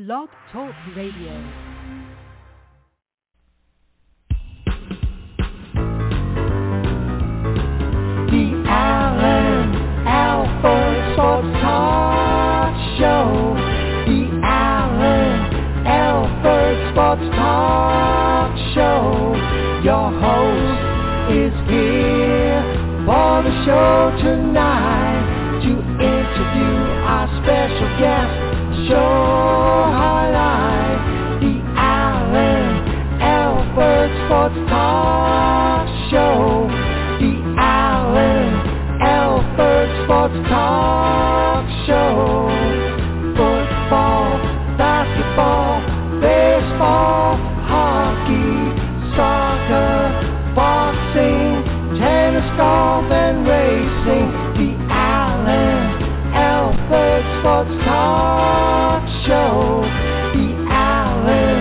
Blog Talk Radio. The Alan Alford Sports Talk Show. The Alan Alford Sports Talk Show. Your host is here for the show tonight to interview our special guest. Show highlight. The Alan Alford Sports Talk Show. The Alan Alford Sports Talk Show. Football, basketball, baseball, hockey, soccer, boxing, tennis, golf, and racing. The Alan Alford Sports Talk Show. The Alan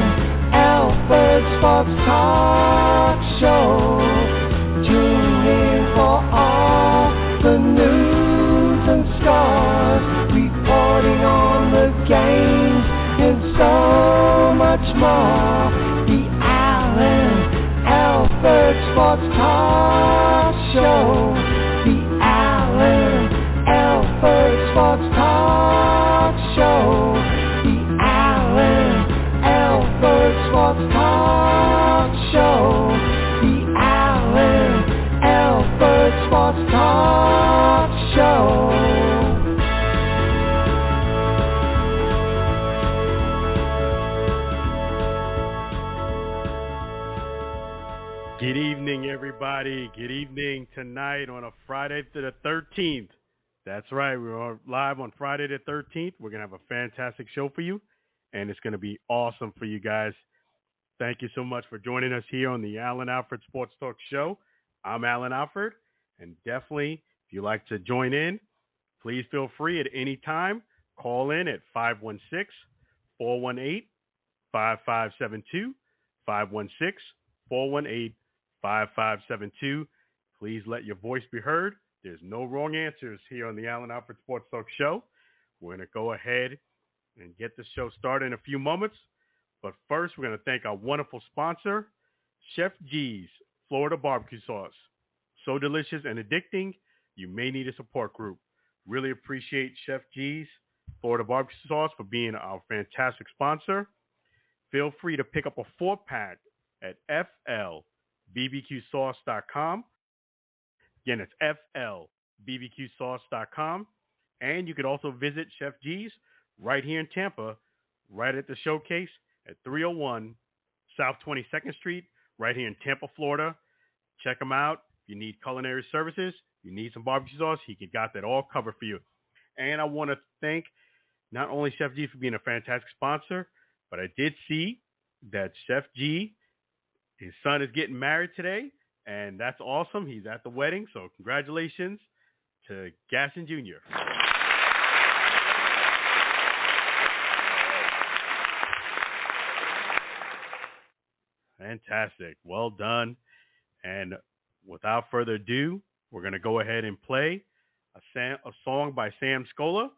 Alford Sports Talk Show. Tune in for all the news and scores, reporting on the games and so much more. The Alan Alford Sports Talk Show. The Alan Alford Sports Talk Show. The Alan Alford Sports Talk Show. The Alan Alford Sports Talk Show. Good evening, everybody. Good evening tonight on a Friday the 13th. That's right. We're live on Friday the 13th. We're going to have a fantastic show for you, and it's going to be awesome for you guys. Thank you so much for joining us here on the Alan Alford Sports Talk Show. I'm Alan Alford, and definitely, if you'd like to join in, please feel free at any time. Call in at 516-418-5572, 516-418-5572. Please let your voice be heard. There's no wrong answers here on the Alan Alford Sports Talk Show. We're going to go ahead and get the show started in a few moments. But first, we're going to thank our wonderful sponsor, Chef G's Florida Barbecue Sauce. So delicious and addicting, you may need a support group. Really appreciate Chef G's Florida Barbecue Sauce for being our fantastic sponsor. Feel free to pick up a 4-pack at flbbqsauce.com. Again, it's flbbqsauce.com. And you could also visit Chef G's right here in Tampa, right at the Showcase at 301 South 22nd Street, right here in Tampa, Florida. Check him out. If you need culinary services, you need some barbecue sauce, he got that all covered for you. And I want to thank not only Chef G for being a fantastic sponsor, but I did see that Chef G, his son is getting married today, and that's awesome. He's at the wedding, so congratulations to Gasson Jr. Fantastic. Well done. And without further ado, we're going to go ahead and play a song by Sam Scola.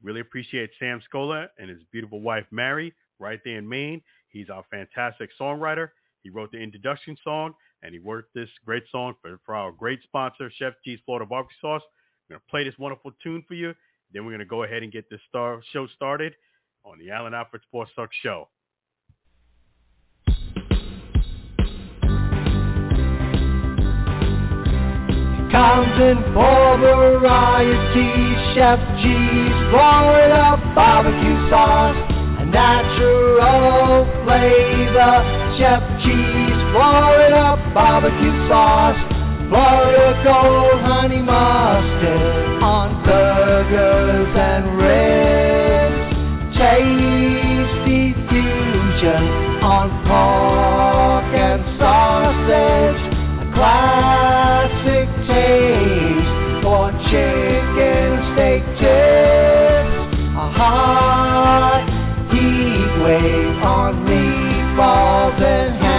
Really appreciate Sam Scola and his beautiful wife, Mary, right there in Maine. He's our fantastic songwriter. He wrote the introduction song, and he wrote this great song for our great sponsor, Chef G's Florida Barbecue Sauce. I'm going to play this wonderful tune for you. Then we're going to go ahead and get this show started on the Alan Alford Sports Talk Show. Counting for variety, Chef G's Florida Barbecue Sauce, a natural flavor. Chef G's Florida Barbecue Sauce, Florida Gold Honey Mustard on burgers and ribs, tasty fusion on pork and sausage, a classic taste for chicken steak tips, a hot heat wave on meatballs and ham.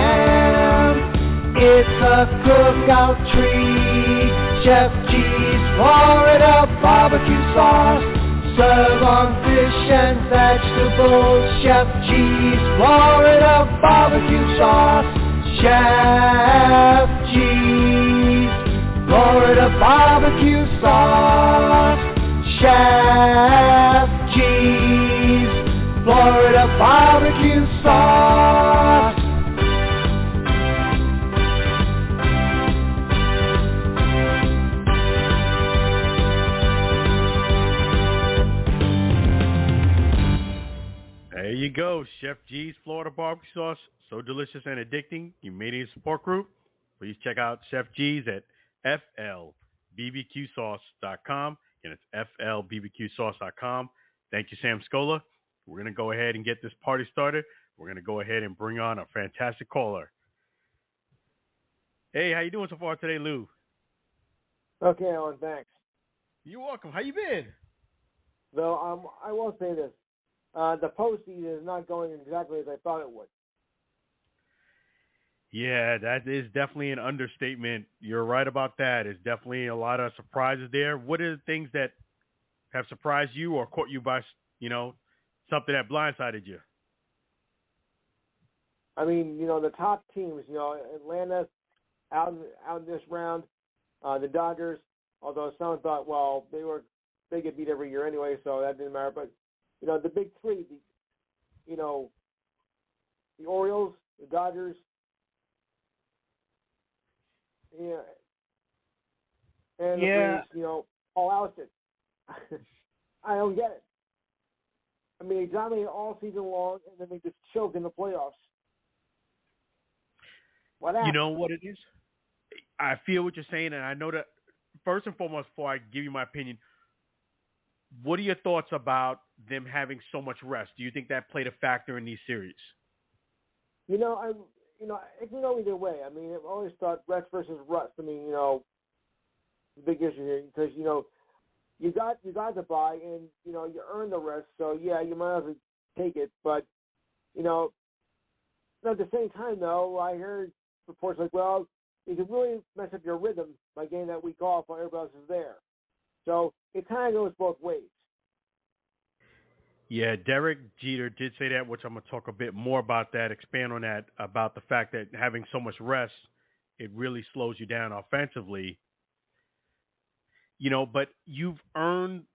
It's a cookout treat. Chef G's Florida Barbecue Sauce, Serve on fish and vegetables. Chef G's Florida barbecue sauce. Chef G's Florida barbecue sauce. Chef G's Florida barbecue sauce. There you go, Chef G's Florida barbecue sauce. So delicious and addicting. You made it a support group. Please check out Chef G's at flbbqsauce.com. And it's flbbqsauce.com. Thank you, Sam Scola. We're going to go ahead and get this party started. We're going to go ahead and bring on a fantastic caller. Hey, how you doing so far today, Lou? Okay, Alan, thanks. You're welcome. How you been? Though I will say this. The postseason is not going exactly as I thought it would. Yeah, that is definitely an understatement. You're right about that. There's definitely a lot of surprises there. What are the things that have surprised you or caught you by, something that blindsided you? I mean, the top teams, Atlanta out in this round, the Dodgers, although some thought, well, they get beat every year anyway, so that didn't matter. But, the big three, the Orioles, the Dodgers, yeah, and the Braves, all ousted. I don't get it. I mean, they dominated all season long, and then they just choked in the playoffs. What happened? You know what it is? I feel what you're saying, and I know that, first and foremost, before I give you my opinion, what are your thoughts about them having so much rest? Do you think that played a factor in these series? It can go either way. I mean, I've always thought rest versus rust. I mean, the big issue here because you got the bye and you earned the rest. So yeah, you might as well take it. But at the same time, though, I heard reports like, well, you can really mess up your rhythm by getting that week off while everybody else is there. So it kind of goes both ways. Yeah, Derek Jeter did say that, which I'm going to talk a bit more about that, expand on that, about the fact that having so much rest, it really slows you down offensively. But you've earned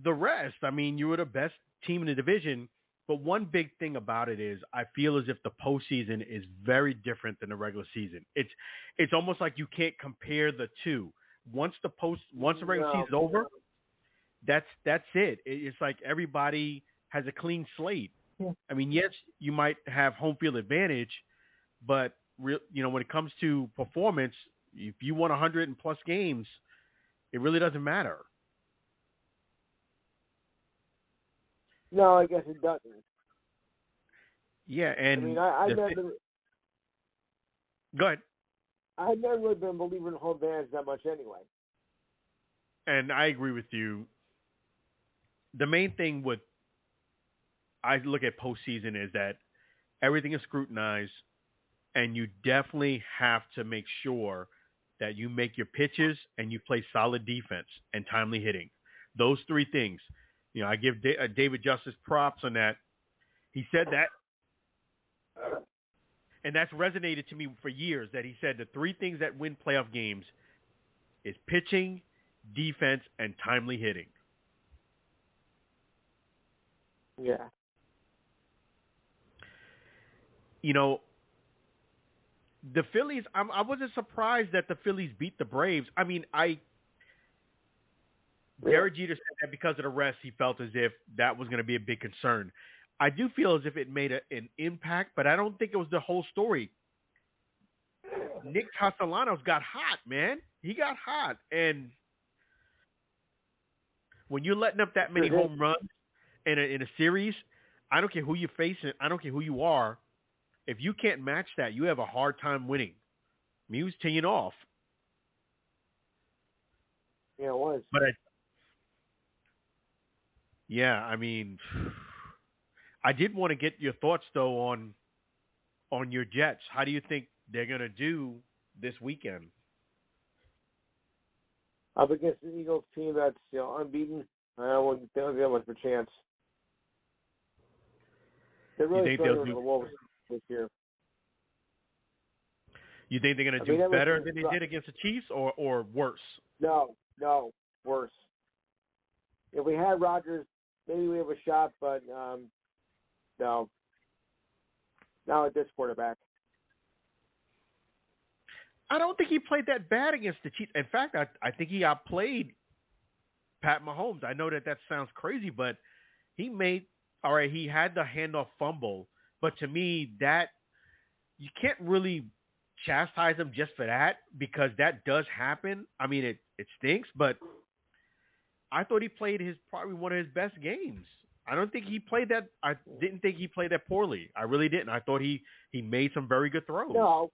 the rest. I mean, you were the best team in the division. But one big thing about it is I feel as if the postseason is very different than the regular season. It's almost like you can't compare the two. Once the regular season's over, that's it. It's like everybody has a clean slate. Yeah. I mean, yes, you might have home field advantage, but when it comes to performance, if you won 100 and plus games, it really doesn't matter. No, I guess it doesn't. Yeah, and I mean, I've never. Go ahead. I've never really been a believer in home advantage that much anyway. And I agree with you. The main thing I look at postseason is that everything is scrutinized, and you definitely have to make sure that you make your pitches and you play solid defense and timely hitting. Those three things. I give David Justice props on that. He said that, and that's resonated to me for years, that he said the three things that win playoff games is pitching, defense, and timely hitting. Yeah. The Phillies, I wasn't surprised that the Phillies beat the Braves. I mean, Derek Jeter said that because of the rest, he felt as if that was going to be a big concern. I do feel as if it made an impact, but I don't think it was the whole story. Nick Castellanos got hot, man. He got hot. And when you're letting up that many home runs in a series, I don't care who you're facing. I don't care who you are. If you can't match that, you have a hard time winning. I mean, he was teeing off. Yeah, it was. But I mean, I did want to get your thoughts, though, on your Jets. How do you think they're going to do this weekend? Up against the Eagles team that's unbeaten. I wouldn't think that much of a chance. They're really struggling with the Wolves this year. You think they're going to do better than they did against the Chiefs, or worse? No, worse. If we had Rodgers, maybe we have a shot, but no. Not with this quarterback. I don't think he played that bad against the Chiefs. In fact, I think he outplayed Pat Mahomes. I know that sounds crazy, but he had the handoff fumble, but to me, that you can't really chastise him just for that, because that does happen. I mean, it stinks, but I thought he played probably one of his best games. I don't think he played that. I didn't think he played that poorly. I really didn't. I thought he made some very good throws. No,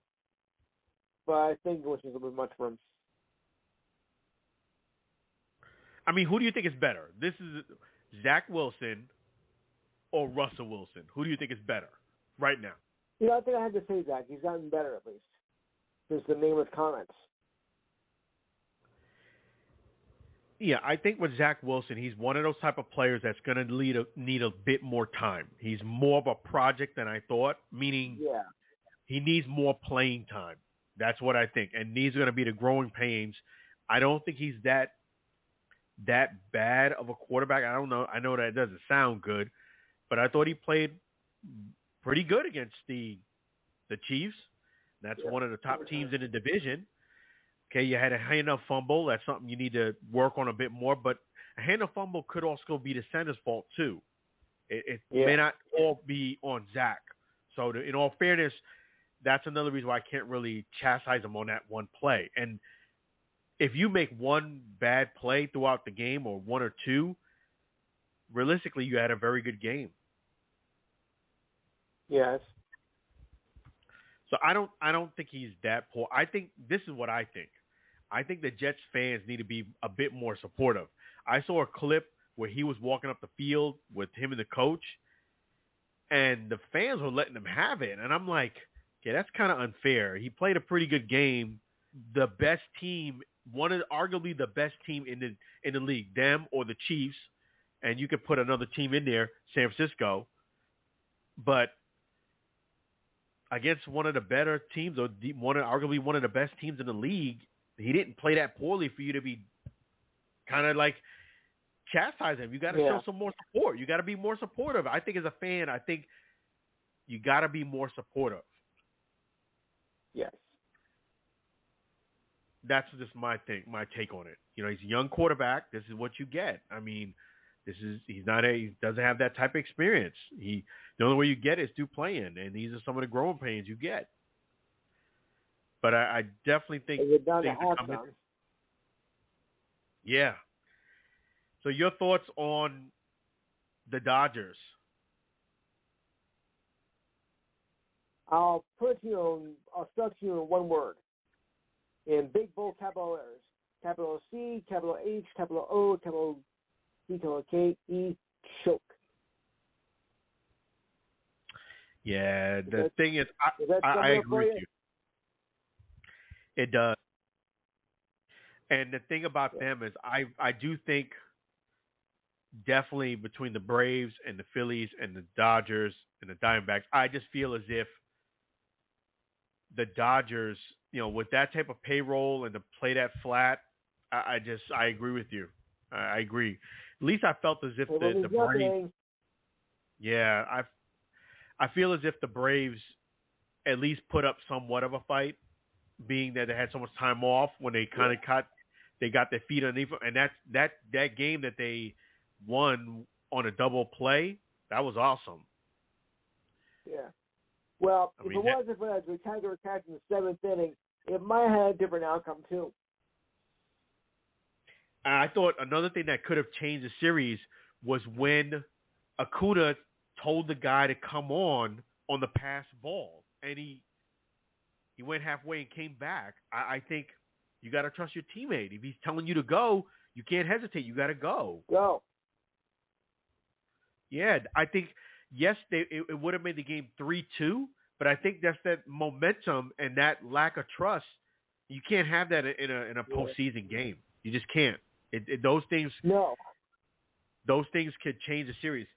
but I think it was a little bit much for him. I mean, who do you think is better? This is Zach Wilson or Russell Wilson? Who do you think is better right now? I think I have to say Zach. He's gotten better at least since the nameless comments. Yeah, I think with Zach Wilson, he's one of those type of players that's going to need a bit more time. He's more of a project than I thought, meaning he needs more playing time. That's what I think. And these are going to be the growing pains. I don't think he's that bad of a quarterback. I don't know. I know that doesn't sound good, but I thought he played pretty good against the Chiefs. That's one of the top teams in the division. Okay, you had a handoff fumble. That's something you need to work on a bit more. But a handoff fumble could also be the center's fault too. It may not all be on Zach. So in all fairness, that's another reason why I can't really chastise him on that one play. And if you make one bad play throughout the game, or one or two, realistically, you had a very good game. Yes. So I don't think he's that poor. I think this is what I think. I think the Jets fans need to be a bit more supportive. I saw a clip where he was walking up the field with him and the coach, and the fans were letting him have it. And I'm like, okay, that's kind of unfair. He played a pretty good game. The best team, arguably the best team in the league, them or the Chiefs, and you could put another team in there, San Francisco, but against one of the better teams, or arguably one of the best teams in the league, he didn't play that poorly for you to be kind of like chastise him. You got to show some more support. You got to be more supportive. I think as a fan, I think you got to be more supportive. Yes. That's just my take on it. He's a young quarterback. This is what you get. I mean, he doesn't have that type of experience. The only way you get is through playing, and these are some of the growing pains you get. But I definitely think things are coming. Yeah. So your thoughts on the Dodgers? I'll structure you in one word. In big, bold, capital letters. Capital C, capital H, capital O, capital C, capital K, E, choke. Yeah, the thing is, I agree with you. It does. And the thing about them is I do think definitely between the Braves and the Phillies and the Dodgers and the Diamondbacks, I just feel as if the Dodgers, with that type of payroll and to play that flat, I agree with you. I agree. At least I felt as if the Braves. Yeah, I feel as if the Braves at least put up somewhat of a fight, being that they had so much time off when they kind of they got their feet underneath them, and that game that they won on a double play, that was awesome. Yeah. Well, if it wasn't for that spectacular catch in the seventh inning, it might have had a different outcome too. I thought another thing that could have changed the series was when Acuna told the guy to come on the pass ball, and he went halfway and came back. I think you got to trust your teammate. If he's telling you to go, you can't hesitate. You got to go. Go. Yeah, I think, yes, it would have made the game 3-2, but I think that's that momentum and that lack of trust. You can't have that in a postseason game. You just can't. Those things. No. those things could change the series.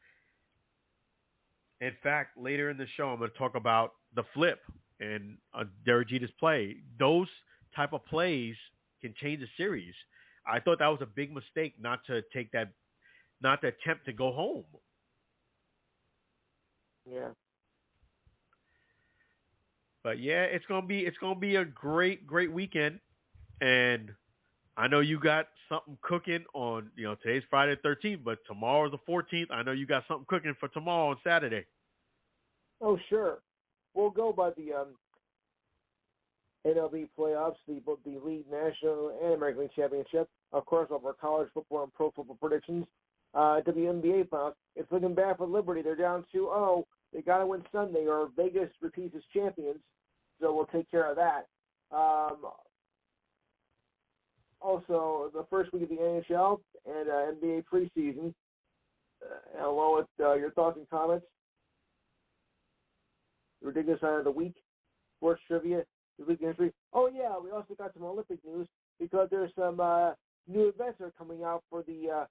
In fact, later in the show, I'm going to talk about the flip and Derek Jeter's play. Those type of plays can change the series. I thought that was a big mistake not to take that, not to attempt to go home. Yeah. But yeah, it's gonna be a great weekend, and I know you got something cooking on. Today's Friday the 13th, but tomorrow's the 14th. I know you got something cooking for tomorrow on Saturday. Oh sure, we'll go by the MLB Playoffs, the League National and American League Championship. Of course, all of our college football and pro football predictions. WNBA Playoffs. It's looking bad for Liberty. They're down 2-0. They got to win Sunday, or Vegas repeats as champions. So we'll take care of that. Also, the first week of the NHL and NBA preseason, along with your thoughts and comments. Ridiculous Honor of the Week, sports trivia, the week in history. Oh, yeah, we also got some Olympic news because there's some new events that are coming out for the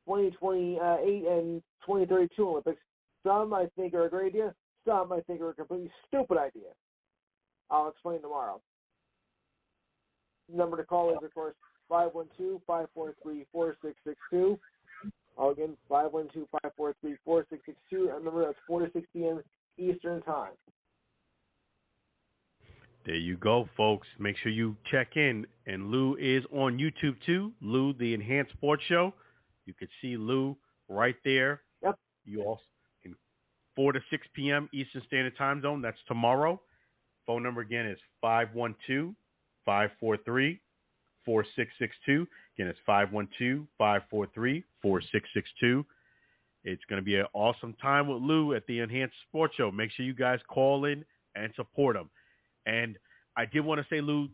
2028 and 2032 Olympics. Some I think are a great idea. Some I think are a completely stupid idea. I'll explain tomorrow. Number to call is, of course, 512-543-4662. Again, 512-543-4662. Remember, that's 4 to 6 p.m. Eastern Time. There you go, folks. Make sure you check in. And Lou is on YouTube, too. Lou, the Enhanced Sports Show. You can see Lou right there. Yep. You also can 4 to 6 p.m. Eastern Standard Time Zone. That's tomorrow. Phone number again is 512-543-4662. Again, it's 512-543-4662. It's going to be an awesome time with Lou at the Enhanced Sports Show. Make sure you guys call in and support him. And I did want to say, Lou,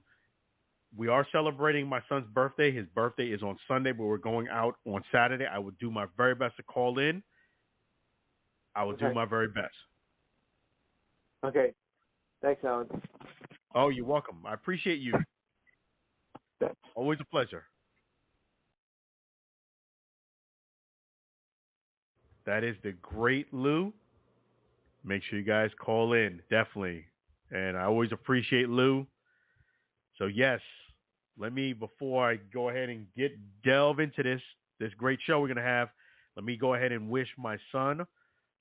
we are celebrating my son's birthday. His birthday is on Sunday, but we're going out on Saturday. I will do my very best to call in. I will do my very best. Okay. Thanks, Alan. Oh, you're welcome. I appreciate you. Always a pleasure. That is the great Lou. Make sure you guys call in, definitely. And I always appreciate Lou. So, yes, before I go ahead and delve into this great show we're going to have, let me go ahead and wish my son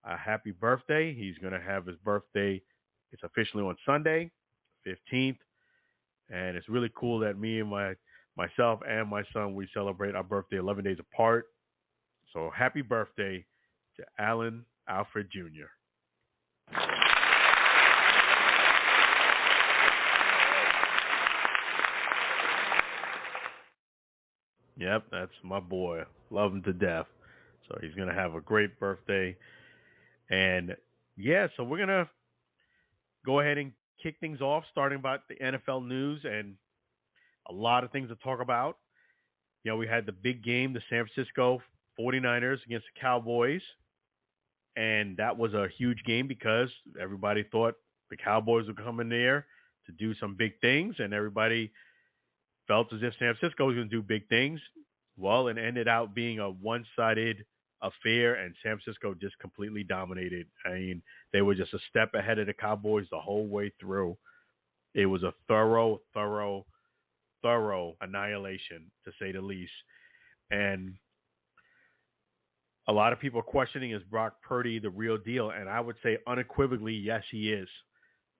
a happy birthday. He's going to have his birthday. It's officially on Sunday, 15th. And it's really cool that me and myself and my son, we celebrate our birthday 11 days apart. So happy birthday to Alan Alfred Jr. Yep, that's my boy. Love him to death. So he's going to have a great birthday. And, yeah, so we're going to go ahead and kick things off, starting about the NFL news and a lot of things to talk about. We had the big game, the San Francisco 49ers against the Cowboys. And that was a huge game because everybody thought the Cowboys would come in there to do some big things, and everybody felt as if San Francisco was going to do big things. Well, it ended out being a one-sided affair, and San Francisco just completely dominated. I mean, they were just a step ahead of the Cowboys the whole way through. It was a thorough annihilation, to say the least. And a lot of people are questioning, is Brock Purdy the real deal? And I would say unequivocally, yes, he is.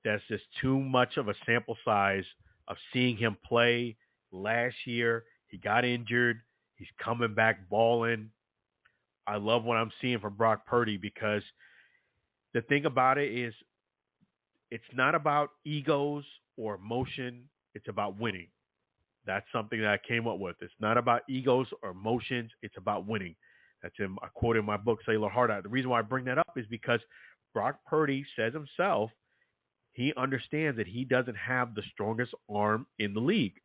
That's just too much of a sample size of seeing him play. Last year, he got injured. He's coming back balling. I love what I'm seeing from Brock Purdy because the thing about it is it's not about egos or emotion. It's about winning. That's something that I came up with. It's not about egos or emotions. It's about winning. That's a quote in my book, Sailor Heart Out. The reason why I bring that up is because Brock Purdy says himself, he understands that he doesn't have the strongest arm in the league.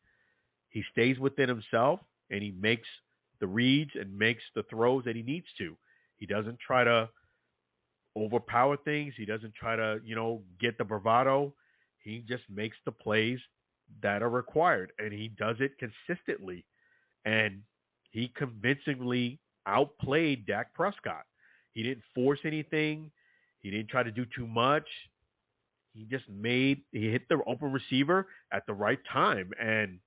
He stays within himself, and he makes the reads and makes the throws that he needs to. He doesn't try to overpower things. He doesn't try to, get the bravado. He just makes the plays that are required, and he does it consistently. And he convincingly outplayed Dak Prescott. He didn't force anything. He didn't try to do too much. He hit the open receiver at the right time. And,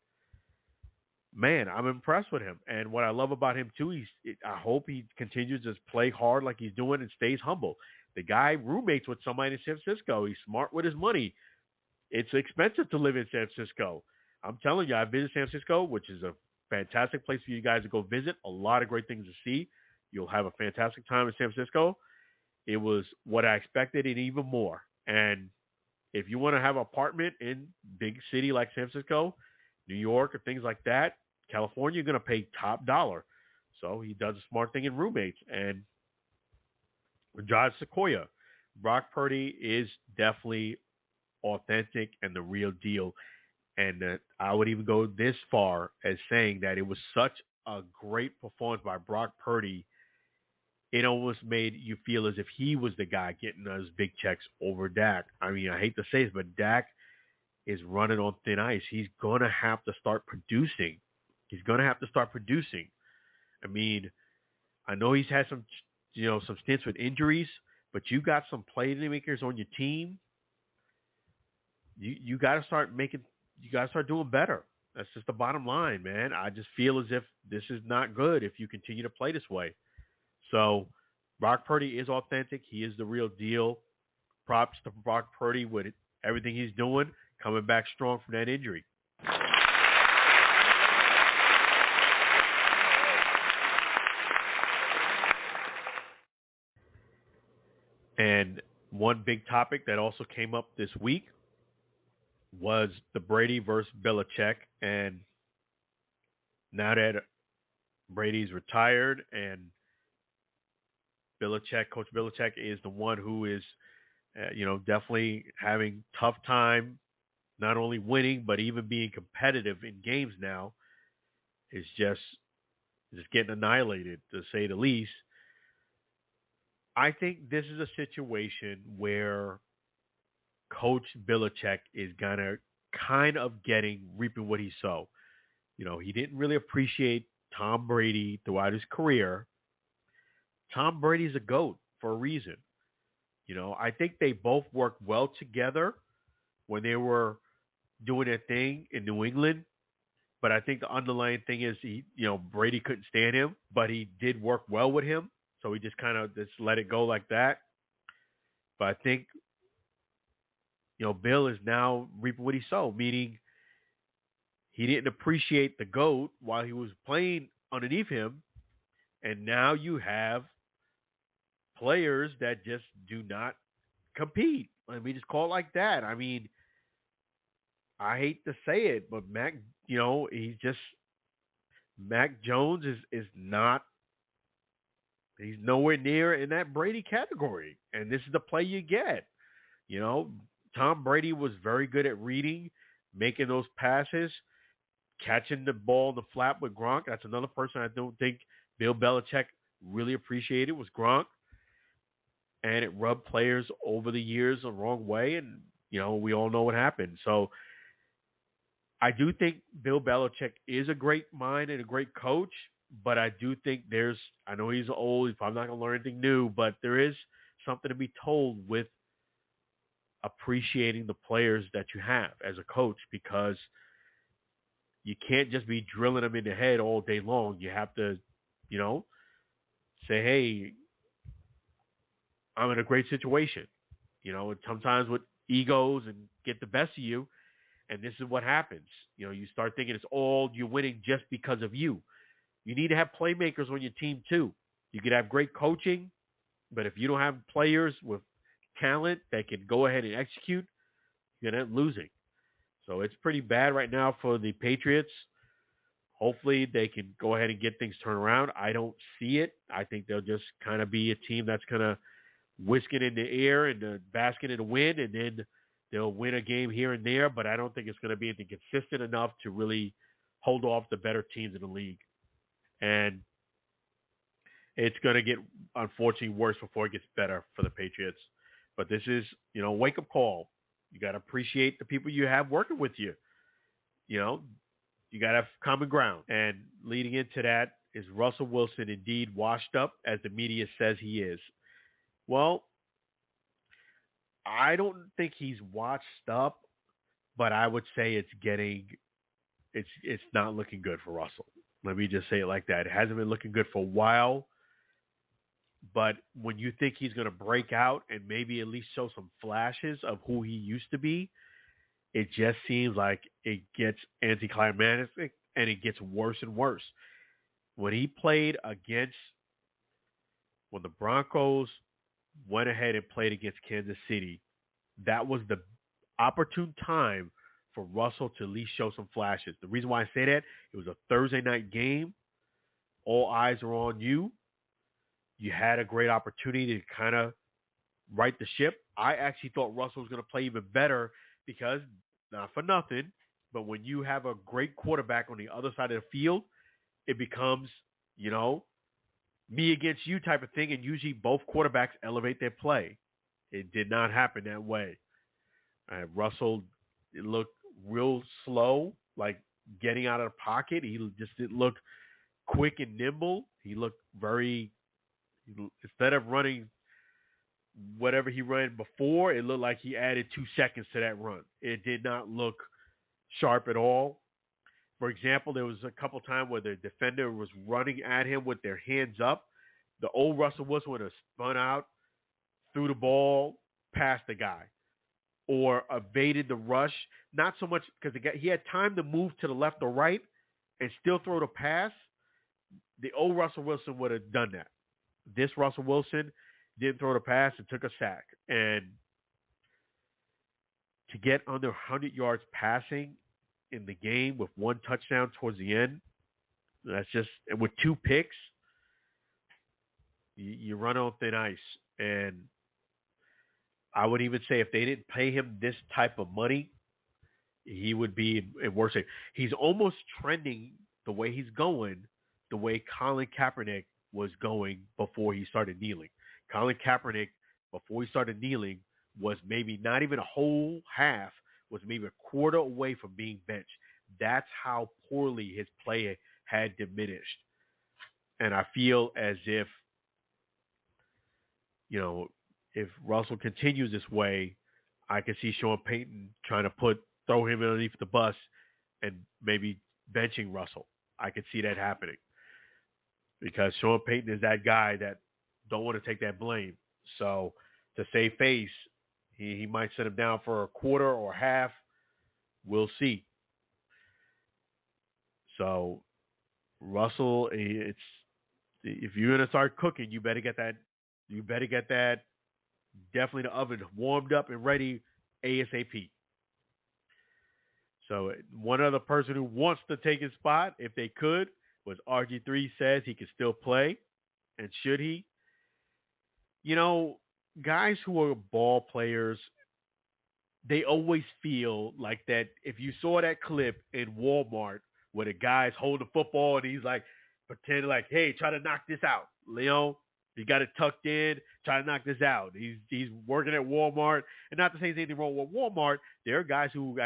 man, I'm impressed with him. And what I love about him, too, I hope he continues to play hard like he's doing and stays humble. The guy roommates with somebody in San Francisco. He's smart with his money. It's expensive to live in San Francisco. I'm telling you, I visited San Francisco, which is a fantastic place for you guys to go visit. A lot of great things to see. You'll have a fantastic time in San Francisco. It was what I expected and even more. And if you want to have an apartment in big city like San Francisco, New York, or things like that, California, you're going to pay top dollar. So he does a smart thing in roommates. And Josh Sequoia, Brock Purdy is definitely authentic and the real deal. And I would even go this far as saying that it was such a great performance by Brock Purdy. It almost made you feel as if he was the guy getting those big checks over Dak. I mean, I hate to say this, but Dak is running on thin ice. He's going to have to start producing. I mean, I know he's had some stints with injuries, but you got some playmakers on your team. You got to start doing better. That's just the bottom line, man. I just feel as if this is not good if you continue to play this way. So Brock Purdy is authentic. He is the real deal. Props to Brock Purdy with everything he's doing, coming back strong from that injury. And one big topic that also came up this week was the Brady versus Belichick. And now that Brady's retired and Coach Belichick is the one who is, definitely having tough time, not only winning, but even being competitive in games now, is just getting annihilated, to say the least. I think this is a situation where Coach Belichick is gonna kind of reaping what he sowed. He didn't really appreciate Tom Brady throughout his career. Tom Brady's a GOAT for a reason. I think they both worked well together when they were doing their thing in New England. But I think the underlying thing is Brady couldn't stand him, but he did work well with him. So he just kind of let it go like that. But I think, Bill is now reaping what he sowed, meaning he didn't appreciate the GOAT while he was playing underneath him. And now you have players that just do not compete. Let me just call it like that. I mean, I hate to say it, but Mac Jones is not, he's nowhere near in that Brady category. And this is the play you get. Tom Brady was very good at reading, making those passes, catching the ball in the flap with Gronk. That's another person I don't think Bill Belichick really appreciated, was Gronk. And it rubbed players over the years the wrong way. And, we all know what happened. So I do think Bill Belichick is a great mind and a great coach. But I do think I know he's old. He's probably not going to learn anything new. But there is something to be told with appreciating the players that you have as a coach, because you can't just be drilling them in the head all day long. You have to, say, hey, I'm in a great situation, and sometimes with egos and get the best of you. And this is what happens. You start thinking you're winning just because of you. You need to have playmakers on your team too. You could have great coaching, but if you don't have players with talent that can go ahead and execute, you're going to end up losing. So it's pretty bad right now for the Patriots. Hopefully they can go ahead and get things turned around. I don't see it. I think they'll just kind of be a team that's going to whisk it in the air and basket in the wind, and then they'll win a game here and there, but I don't think it's going to be anything consistent enough to really hold off the better teams in the league. And it's going to get, unfortunately, worse before it gets better for the Patriots. But this is, wake-up call. You got to appreciate the people you have working with you. You got to have common ground. And leading into that, Is Russell Wilson indeed washed up as the media says he is? Well, I don't think he's washed up, but I would say it's not looking good for Russell. Let me just say it like that. It hasn't been looking good for a while, but when you think he's going to break out and maybe at least show some flashes of who he used to be, it just seems like it gets anticlimactic and it gets worse and worse. When he played when the Broncos went ahead and played against Kansas City, that was the opportune time for Russell to at least show some flashes. The reason why I say that, it was a Thursday night game. All eyes are on you. You had a great opportunity to kind of right the ship. I actually thought Russell was going to play even better because, not for nothing, but when you have a great quarterback on the other side of the field, it becomes, me against you type of thing, and usually both quarterbacks elevate their play. It did not happen that way. Russell looked real slow, like getting out of the pocket. He just didn't look quick and nimble. He looked instead of running whatever he ran before, it looked like he added 2 seconds to that run. It did not look sharp at all. For example, there was a couple times where the defender was running at him with their hands up. The old Russell Wilson would have spun out, threw the ball past the guy, or evaded the rush. Not so much because he had time to move to the left or right and still throw the pass. The old Russell Wilson would have done that. This Russell Wilson didn't throw the pass and took a sack. And to get under 100 yards passing in the game with 1 touchdown towards the end, that's just, and with 2 picks, you run on thin ice. And I would even say if they didn't pay him this type of money, he would be in worse shape. He's almost trending the way he's going, the way Colin Kaepernick was going before he started kneeling. Colin Kaepernick, before he started kneeling, was maybe not even a whole half, was maybe a quarter away from being benched. That's how poorly his play had diminished. And I feel as if, if Russell continues this way, I can see Sean Payton trying to throw him underneath the bus and maybe benching Russell. I could see that happening because Sean Payton is that guy that don't want to take that blame. So to save face, he might set him down for a quarter or half. We'll see. So Russell, if you're gonna start cooking, you better get that. You better get that. Definitely the oven warmed up and ready ASAP. So one other person who wants to take his spot, if they could, was RG3 says he can still play. And should he? Guys who are ball players, they always feel like that. If you saw that clip in Walmart where the guy's holding the football and he's like pretending like, hey, try to knock this out. You got it tucked in, try to knock this out. He's working at Walmart. And not to say there's anything wrong with Walmart. There are guys who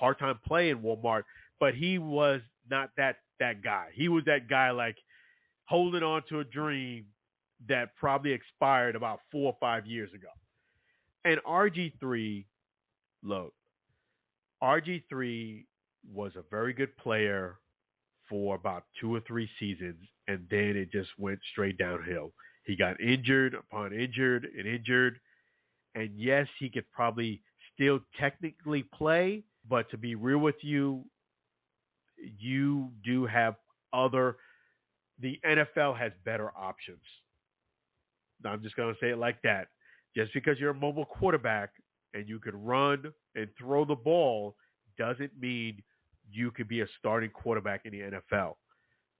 part-time play in Walmart, but he was not that guy. He was that guy like holding on to a dream that probably expired about 4 or 5 years ago. And RG3 was a very good player for about 2 or 3 seasons, and then it just went straight downhill. He got injured upon injured and injured, and yes, he could probably still technically play, but to be real with you, you do have the NFL has better options. I'm just going to say it like that. Just because you're a mobile quarterback and you can run and throw the ball doesn't mean you could be a starting quarterback in the NFL.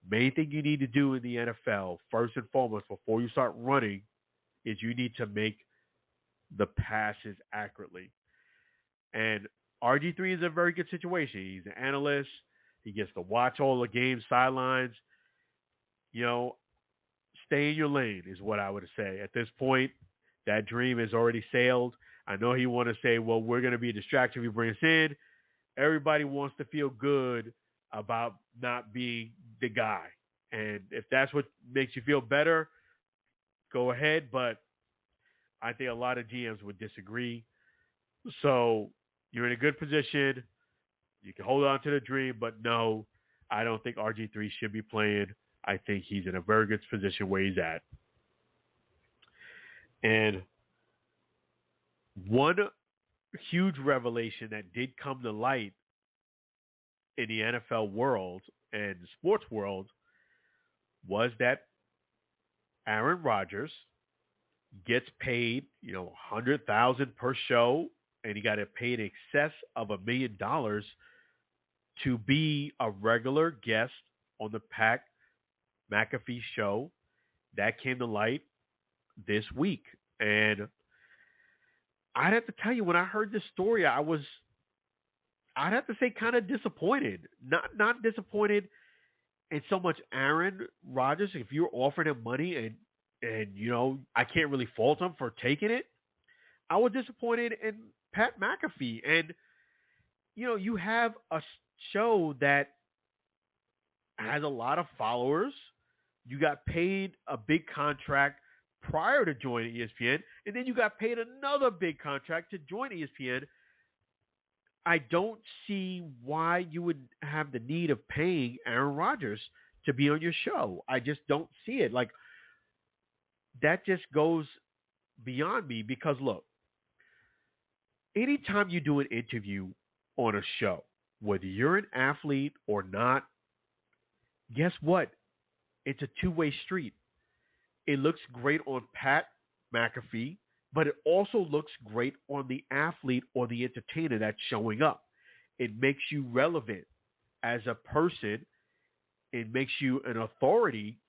Main thing you need to do in the NFL, first and foremost, before you start running, is you need to make the passes accurately. And RG3 is a very good situation. He's an analyst. He gets to watch all the games, sidelines. Stay in your lane is what I would say. At this point, that dream has already sailed. I know he want to say, well, we're going to be a distraction if you bring us in. Everybody wants to feel good about not being the guy. And if that's what makes you feel better, go ahead. But I think a lot of GMs would disagree. So you're in a good position. You can hold on to the dream, but no, I don't think RG3 should be playing. I think he's in a very good position where he's at. And one huge revelation that did come to light in the NFL world and the sports world was that Aaron Rodgers gets paid, $100,000 per show, and he got paid in excess of $1 million to be a regular guest on the Pat McAfee Show. That came to light this week. And I'd have to tell you, when I heard this story, I'd have to say kind of disappointed. Not disappointed in so much Aaron Rodgers. If you're offering him money and I can't really fault him for taking it, I was disappointed in Pat McAfee. And, you have a show that has a lot of followers. You got paid a big contract prior to joining ESPN, and then you got paid another big contract to join ESPN. I don't see why you would have the need of paying Aaron Rodgers to be on your show. I just don't see it. Like, that just goes beyond me because, look, anytime you do an interview on a show, whether you're an athlete or not, guess what? It's a two-way street. It looks great on Pat McAfee, but it also looks great on the athlete or the entertainer that's showing up. It makes you relevant as a person. It makes you an authority.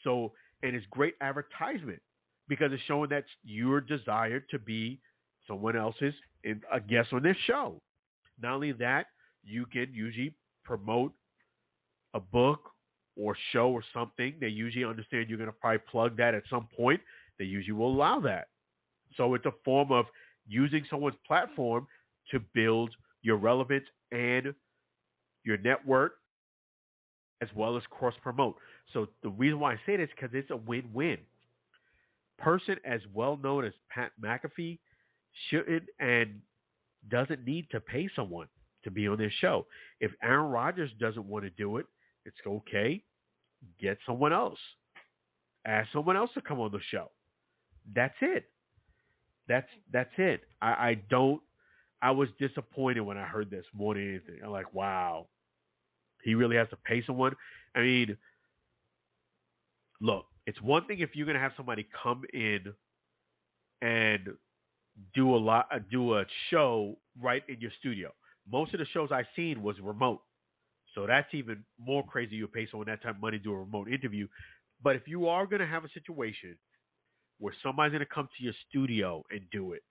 And it's great advertisement because it's showing that you're desired to be someone else's a guest on this show. Not only that, you can usually promote a book or show or something. They usually understand you're going to probably plug that at some point. They usually will allow that. So it's a form of using someone's platform to build your relevance and your network as well as cross-promote. So the reason why I say this is because it's a win-win. Person as well known as Pat McAfee shouldn't and doesn't need to pay someone to be on this show. If Aaron Rodgers doesn't want to do it, it's okay. Get someone else. Ask someone else to come on the show. That's it. That's it. I was disappointed when I heard this more than anything. I'm like, wow, he really has to pay someone. I mean, look, it's one thing if you're going to have somebody come in and do a show right in your studio. Most of the shows I've seen was remote. So that's even more crazy. You pay someone that type of money to do a remote interview. But if you are going to have a situation where somebody's going to come to your studio and do it,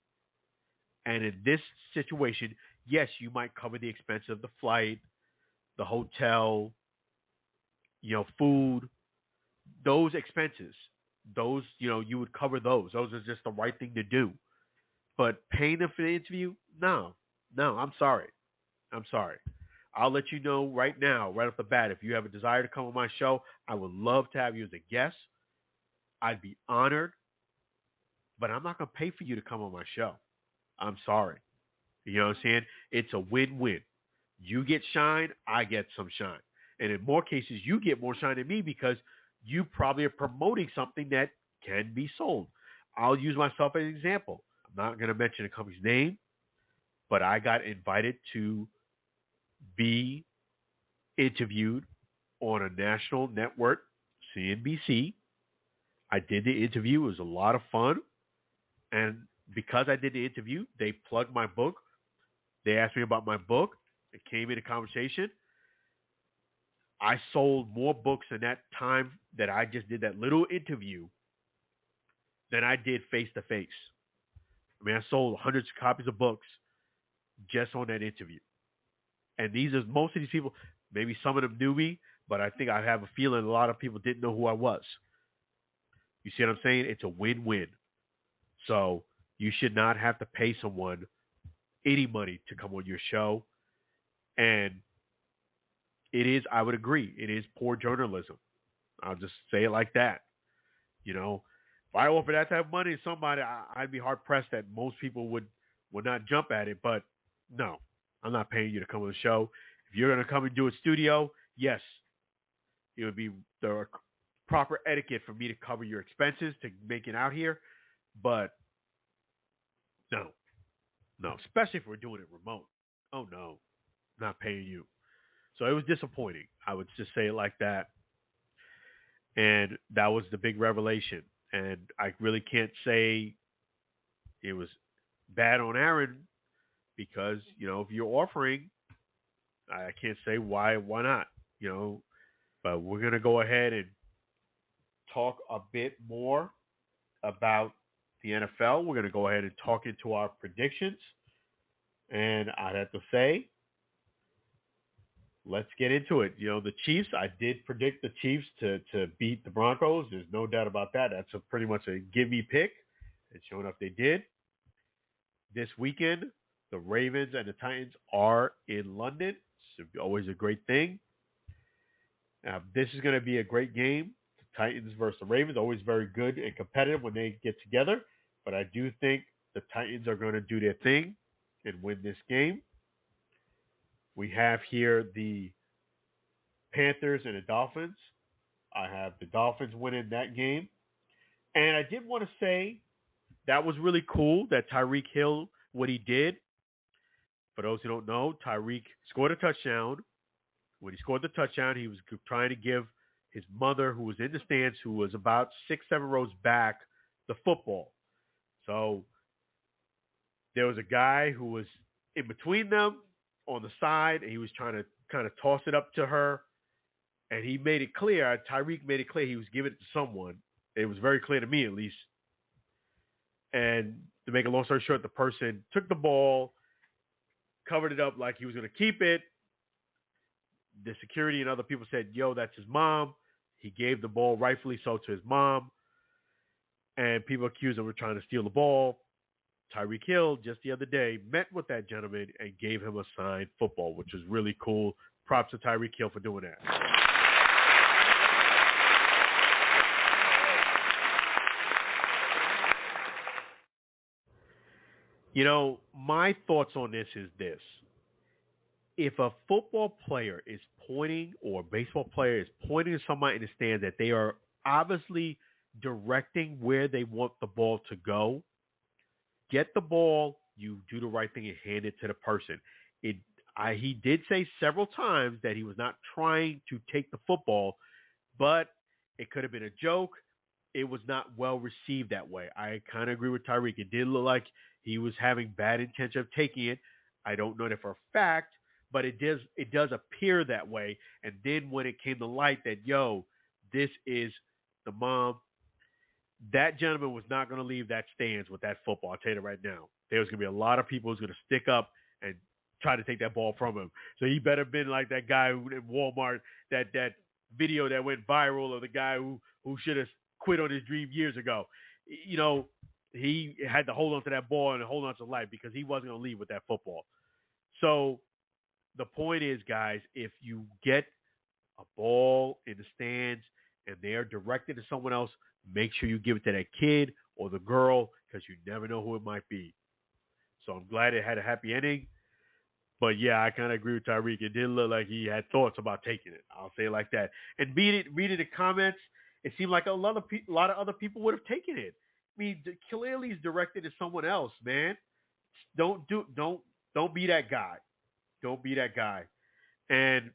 and in this situation, yes, you might cover the expense of the flight, the hotel, food, those expenses. Those, you would cover those. Those are just the right thing to do. But paying them for the interview, no, I'm sorry. I'll let you know right now, right off the bat, if you have a desire to come on my show, I would love to have you as a guest. I'd be honored, but I'm not going to pay for you to come on my show. I'm sorry. You know what I'm saying? It's a win-win. You get shine, I get some shine. And in more cases, you get more shine than me because you probably are promoting something that can be sold. I'll use myself as an example. I'm not going to mention the company's name, but I got invited to be interviewed on a national network, CNBC. I did the interview. It was a lot of fun. And because I did the interview, they plugged my book. They asked me about my book. It came into conversation. I sold more books in that time that I just did that little interview than I did face-to-face. I mean, I sold hundreds of copies of books just on that interview. And most of these people, maybe some of them knew me, but I think I have a feeling a lot of people didn't know who I was. You see what I'm saying? It's a win-win. So you should not have to pay someone any money to come on your show. And it is, I would agree, it is poor journalism. I'll just say it like that. You know, if I offer that type of money to somebody, I'd be hard pressed that most people would not jump at it. But no, I'm not paying you to come on the show. If you're going to come and do a studio, yes, it would be the proper etiquette for me to cover your expenses to make it out here. But no, especially if we're doing it remote. Oh no, not paying you. So it was disappointing. I would just say it like that. And that was the big revelation. And I really can't say it was bad on Aaron because, you know, if you're offering, I can't say why not, you know. But we're going to go ahead and talk a bit more about the NFL. We're going to go ahead and talk into our predictions. And I'd have to say, let's get into it. You know, the Chiefs, I did predict the Chiefs to beat the Broncos. There's no doubt about that. That's pretty much a give-me pick. And sure enough, they did. This weekend, the Ravens and the Titans are in London. It's always a great thing. Now, this is going to be a great game. The Titans versus the Ravens, always very good and competitive when they get together. But I do think the Titans are going to do their thing and win this game. We have here the Panthers and the Dolphins. I have the Dolphins winning that game. And I did want to say that was really cool that Tyreek Hill, what he did. For those who don't know, Tyreek scored a touchdown. When he scored the touchdown, he was trying to give his mother, who was in the stands, who was about 6-7 rows back, the football. So there was a guy who was in between them on the side, and he was trying to kind of toss it up to her. And he made it clear, Tyreek made it clear he was giving it to someone. It was very clear to me, at least. And to make a long story short, the person took the ball, covered it up like he was going to keep it. The security and other people said, yo, that's his mom. He gave the ball rightfully so to his mom. And people accused him of trying to steal the ball. Tyreek Hill, just the other day, met with that gentleman and gave him a signed football, which was really cool. Props to Tyreek Hill for doing that. You know, my thoughts on this is this. If a football player is pointing or a baseball player is pointing to somebody in the stand that they are obviously directing where they want the ball to go, get the ball, you do the right thing and hand it to the person. He did say several times that he was not trying to take the football, but it could have been a joke. It was not well received that way. I kind of agree with Tyreek. It did look like he was having bad intention of taking it. I don't know that for a fact, but it does appear that way. And then when it came to light that, yo, this is the mom, that gentleman was not going to leave that stands with that football. I'll tell you that right now. There's going to be a lot of people who's going to stick up and try to take that ball from him. So he better been like that guy who in Walmart, that video that went viral of the guy who should have quit on his dream years ago. You know, he had to hold on to that ball and hold on to life because he wasn't going to leave with that football. So the point is, guys, if you get a ball in the stands and they're directed to someone else, make sure you give it to that kid or the girl because you never know who it might be. So I'm glad it had a happy ending. But, yeah, I kind of agree with Tyreek. It did look like he had thoughts about taking it. I'll say it like that. And reading the comments, it seemed like a lot of other people would have taken it. I mean, clearly he's directed to someone else, man. Don't be that guy. Don't be that guy. And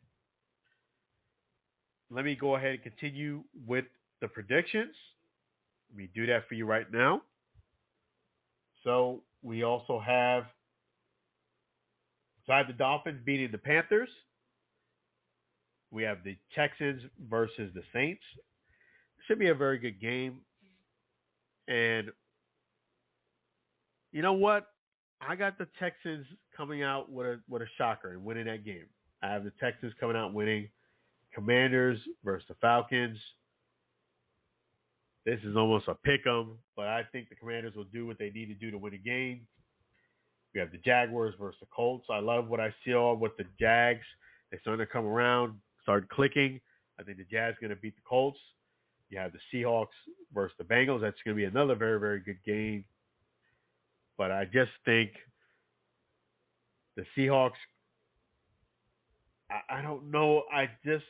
let me go ahead and continue with the predictions. Let me do that for you right now. So we also have, besides the Dolphins beating the Panthers, we have the Texans versus the Saints. Should be a very good game. And you know what? I got the Texans coming out with a shocker and winning that game. I have the Texans coming out winning. Commanders versus the Falcons. This is almost a pick 'em, but I think the Commanders will do what they need to do to win a game. We have the Jaguars versus the Colts. I love what I saw with the Jags. They're starting to come around, start clicking. I think the Jags are going to beat the Colts. You have the Seahawks versus the Bengals. That's going to be another very, very good game. But I just think the Seahawks, I don't know. I just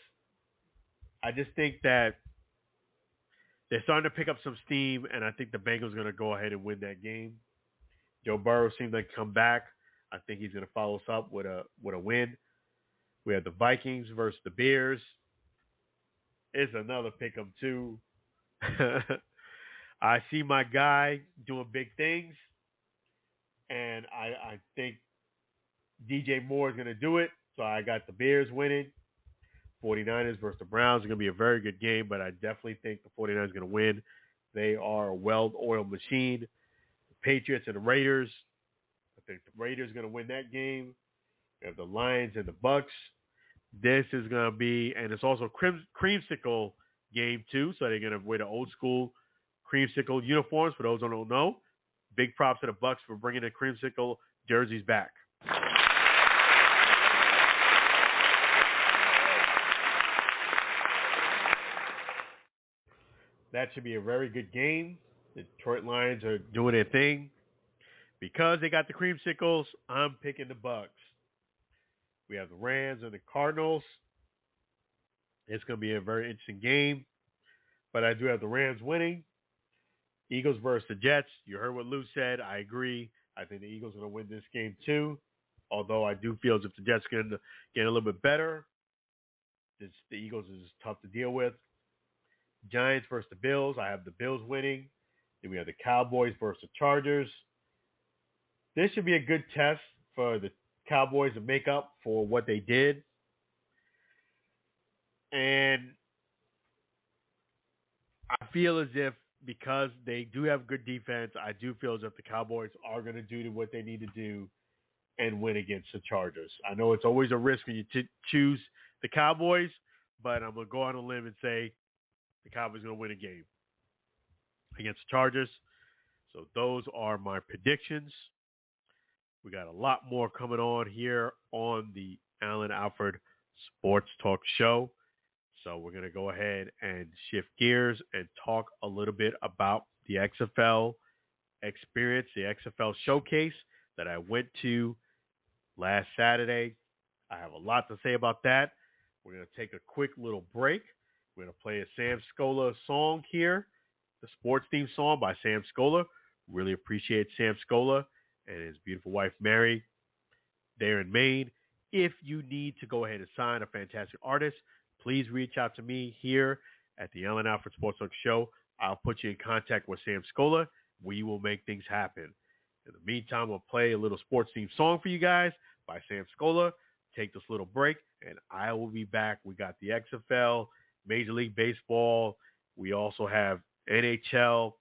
think that they're starting to pick up some steam, and I think the Bengals are going to go ahead and win that game. Joe Burrow seems like come back. I think he's going to follow us up with a win. We have the Vikings versus the Bears. It's another pick 'em too. I see my guy doing big things, and I think DJ Moore is going to do it. So I got the Bears winning. 49ers versus the Browns is going to be a very good game, but I definitely think the 49ers are going to win. They are a well-oiled machine. The Patriots and the Raiders, I think the Raiders are going to win that game. We have the Lions and the Bucks. This is going to be, and it's also creamsicle game too, so they're going to wear the old school creamsicle uniforms. For those who don't know, big props to the Bucks for bringing the creamsicle jerseys back. That should be a very good game. The Detroit Lions are doing their thing. Because they got the creamsicles, I'm picking the Bucks. We have the Rams and the Cardinals. It's going to be a very interesting game. But I do have the Rams winning. Eagles versus the Jets. You heard what Lou said. I agree. I think the Eagles are going to win this game too. Although I do feel as if the Jets are going to get a little bit better. The Eagles is tough to deal with. Giants versus the Bills. I have the Bills winning. Then we have the Cowboys versus the Chargers. This should be a good test for the Cowboys to make up for what they did. And I feel as if because they do have good defense, I do feel as if the Cowboys are going to do what they need to do and win against the Chargers. I know it's always a risk when you choose the Cowboys, but I'm going to go on a limb and say the Cowboys are going to win a game against the Chargers. So those are my predictions. We got a lot more coming on here on the Alan Alford Sports Talk Show. So we're going to go ahead and shift gears and talk a little bit about the XFL experience, the XFL Showcase that I went to last Saturday. I have a lot to say about that. We're going to take a quick little break. We're going to play a Sam Scola song here, the sports theme song by Sam Scola. Really appreciate Sam Scola and his beautiful wife, Mary, there in Maine. If you need to go ahead and sign a fantastic artist, please reach out to me here at the Alan Alford Sports Talk Show. I'll put you in contact with Sam Scola. We will make things happen. In the meantime, we'll play a little sports theme song for you guys by Sam Scola. Take this little break, and I will be back. We got the XFL, Major League Baseball. We also have NHL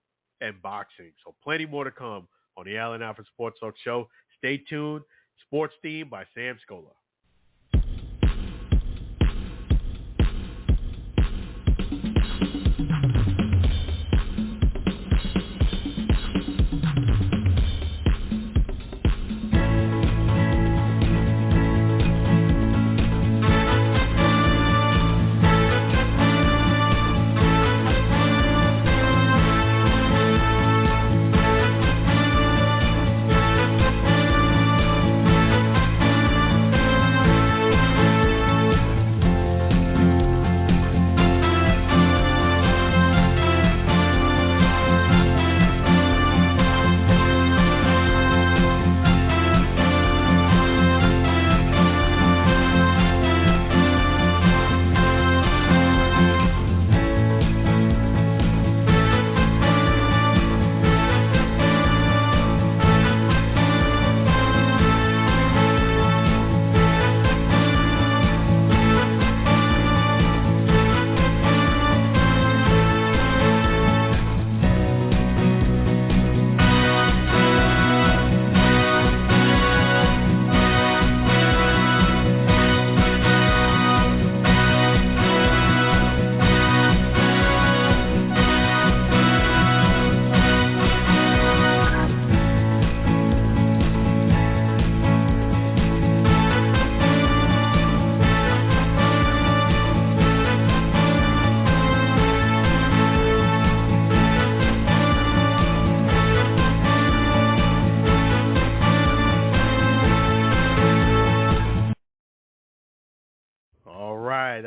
and boxing. So plenty more to come on the Alan Alford Sports Talk Show. Stay tuned. Sports theme by Sam Scola.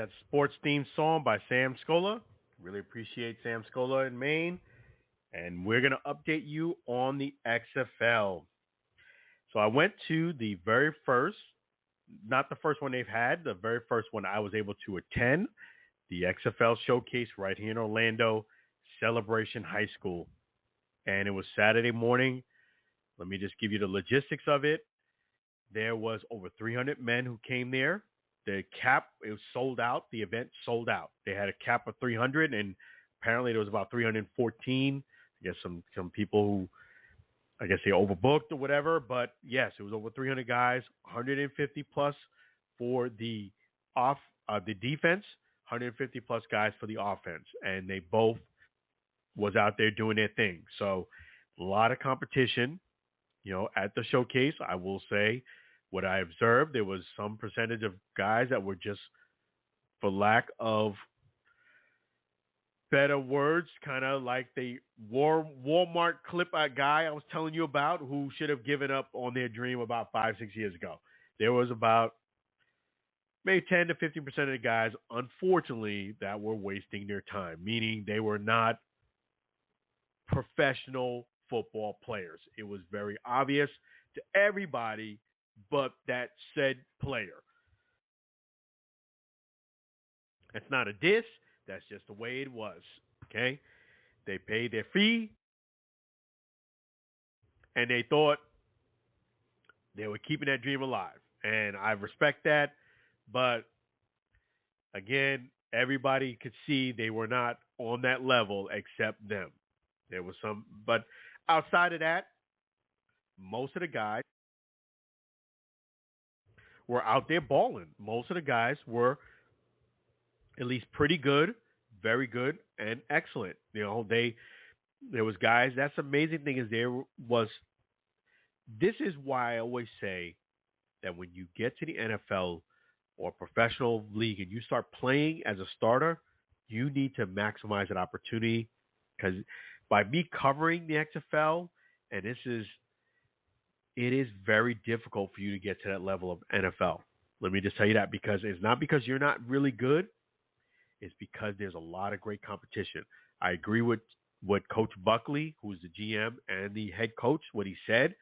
That sports theme song by Sam Scola. Really appreciate Sam Scola in Maine. And we're going to update you on the XFL. So I went to the very first, not the first one they've had, the very first one I was able to attend, the XFL Showcase right here in Orlando, Celebration High School. And it was Saturday morning. Let me just give you the logistics of it. There was over 300 men who came there. The cap, it was sold out. The event sold out. They had a cap of 300, and apparently there was about 314. I guess some people who, I guess they overbooked or whatever. But yes, it was over 300 guys, 150 plus for the defense, 150 plus guys for the offense, and they both was out there doing their thing. So a lot of competition, at the showcase. I will say what I observed, there was some percentage of guys that were just, for lack of better words, kind of like the Walmart clip guy I was telling you about, who should have given up on their dream about 5-6 years ago. There was about maybe 10 to 15% of the guys, unfortunately, that were wasting their time, meaning they were not professional football players. It was very obvious to everybody but that said player. That's not a diss. That's just the way it was. Okay? They paid their fee, and they thought they were keeping that dream alive. And I respect that. But, again, everybody could see they were not on that level except them. There was some, but outside of that, most of the guys were out there balling. Most of the guys were at least pretty good, very good, and excellent. There was guys. That's the amazing thing is this is why I always say that when you get to the NFL or professional league and you start playing as a starter, you need to maximize that opportunity, because by me covering the XFL, and it is very difficult for you to get to that level of NFL. Let me just tell you that, because it's not because you're not really good. It's because there's a lot of great competition. I agree with what Coach Buckley, who's the GM and the head coach, what he said,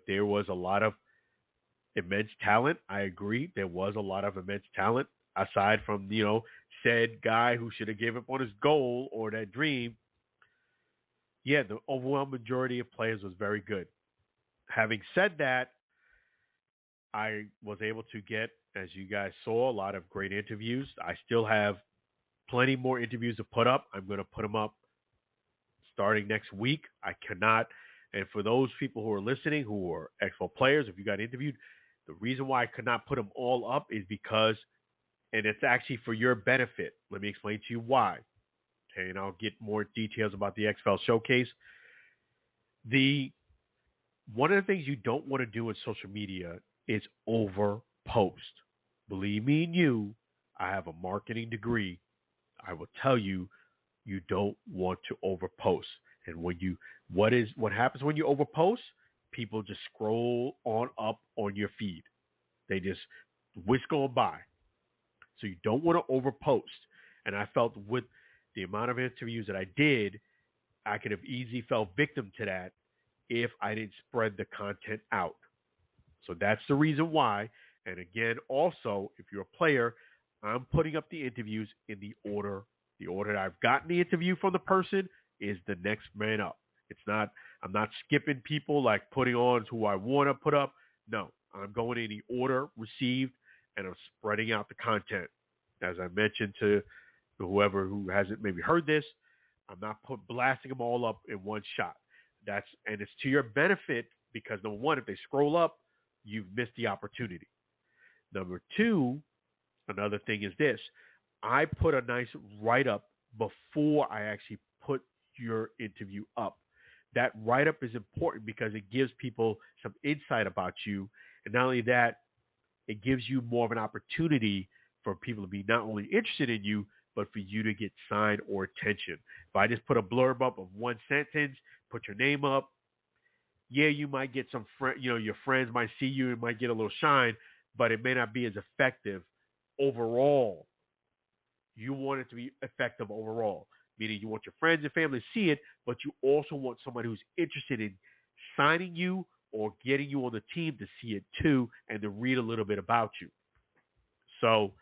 there was a lot of immense talent. I agree. There was a lot of immense talent, aside from, said guy who should have given up on his goal or that dream. Yeah, the overwhelming majority of players was very good. Having said that, I was able to get, as you guys saw, a lot of great interviews. I still have plenty more interviews to put up. I'm going to put them up starting next week. I cannot. And for those people who are listening who are XFL players, if you got interviewed, the reason why I could not put them all up is because, and it's actually for your benefit. Let me explain to you why. Okay, and I'll get more details about the XFL Showcase. One of the things you don't want to do in social media is overpost. Believe me and you, I have a marketing degree. I will tell you, you don't want to overpost. And what happens when you overpost? People just scroll on up on your feed. They just whisk on by. So you don't want to overpost. And I felt with the amount of interviews that I did, I could have easily fell victim to that if I didn't spread the content out. So that's the reason why. And again, also, if you're a player, I'm putting up the interviews in the order. The order that I've gotten the interview from the person is the next man up. I'm not skipping people, like putting on who I want to put up. No, I'm going in the order received, and I'm spreading out the content. As I mentioned to whoever who hasn't maybe heard this, I'm not blasting them all up in one shot. And it's to your benefit, because number one, if they scroll up, you've missed the opportunity. Number two, another thing is this. I put a nice write-up before I actually put your interview up. That write-up is important because it gives people some insight about you. And not only that, it gives you more of an opportunity for people to be not only interested in you, but for you to get signed or attention. If I just put a blurb up of one sentence, put your name up, yeah, you might get some your friends might see you and might get a little shine, but it may not be as effective overall You want it to be effective overall, meaning you want your friends and family to see it, but you also want somebody who's interested in signing you or getting you on the team to see it too and to read a little bit about you. So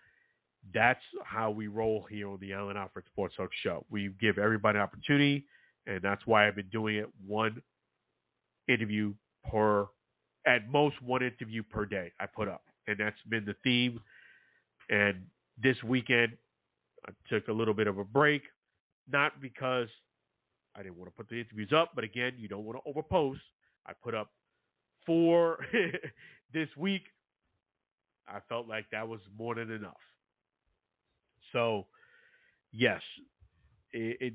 that's how we roll here on the Alan Alfred Sports Talk Show. We give everybody an opportunity, and that's why I've been doing it one interview per, at most one interview per day I put up. And that's been the theme. And this weekend, I took a little bit of a break, not because I didn't want to put the interviews up, but again, you don't want to overpost. I put up 4 this week. I felt like that was more than enough. So, yes,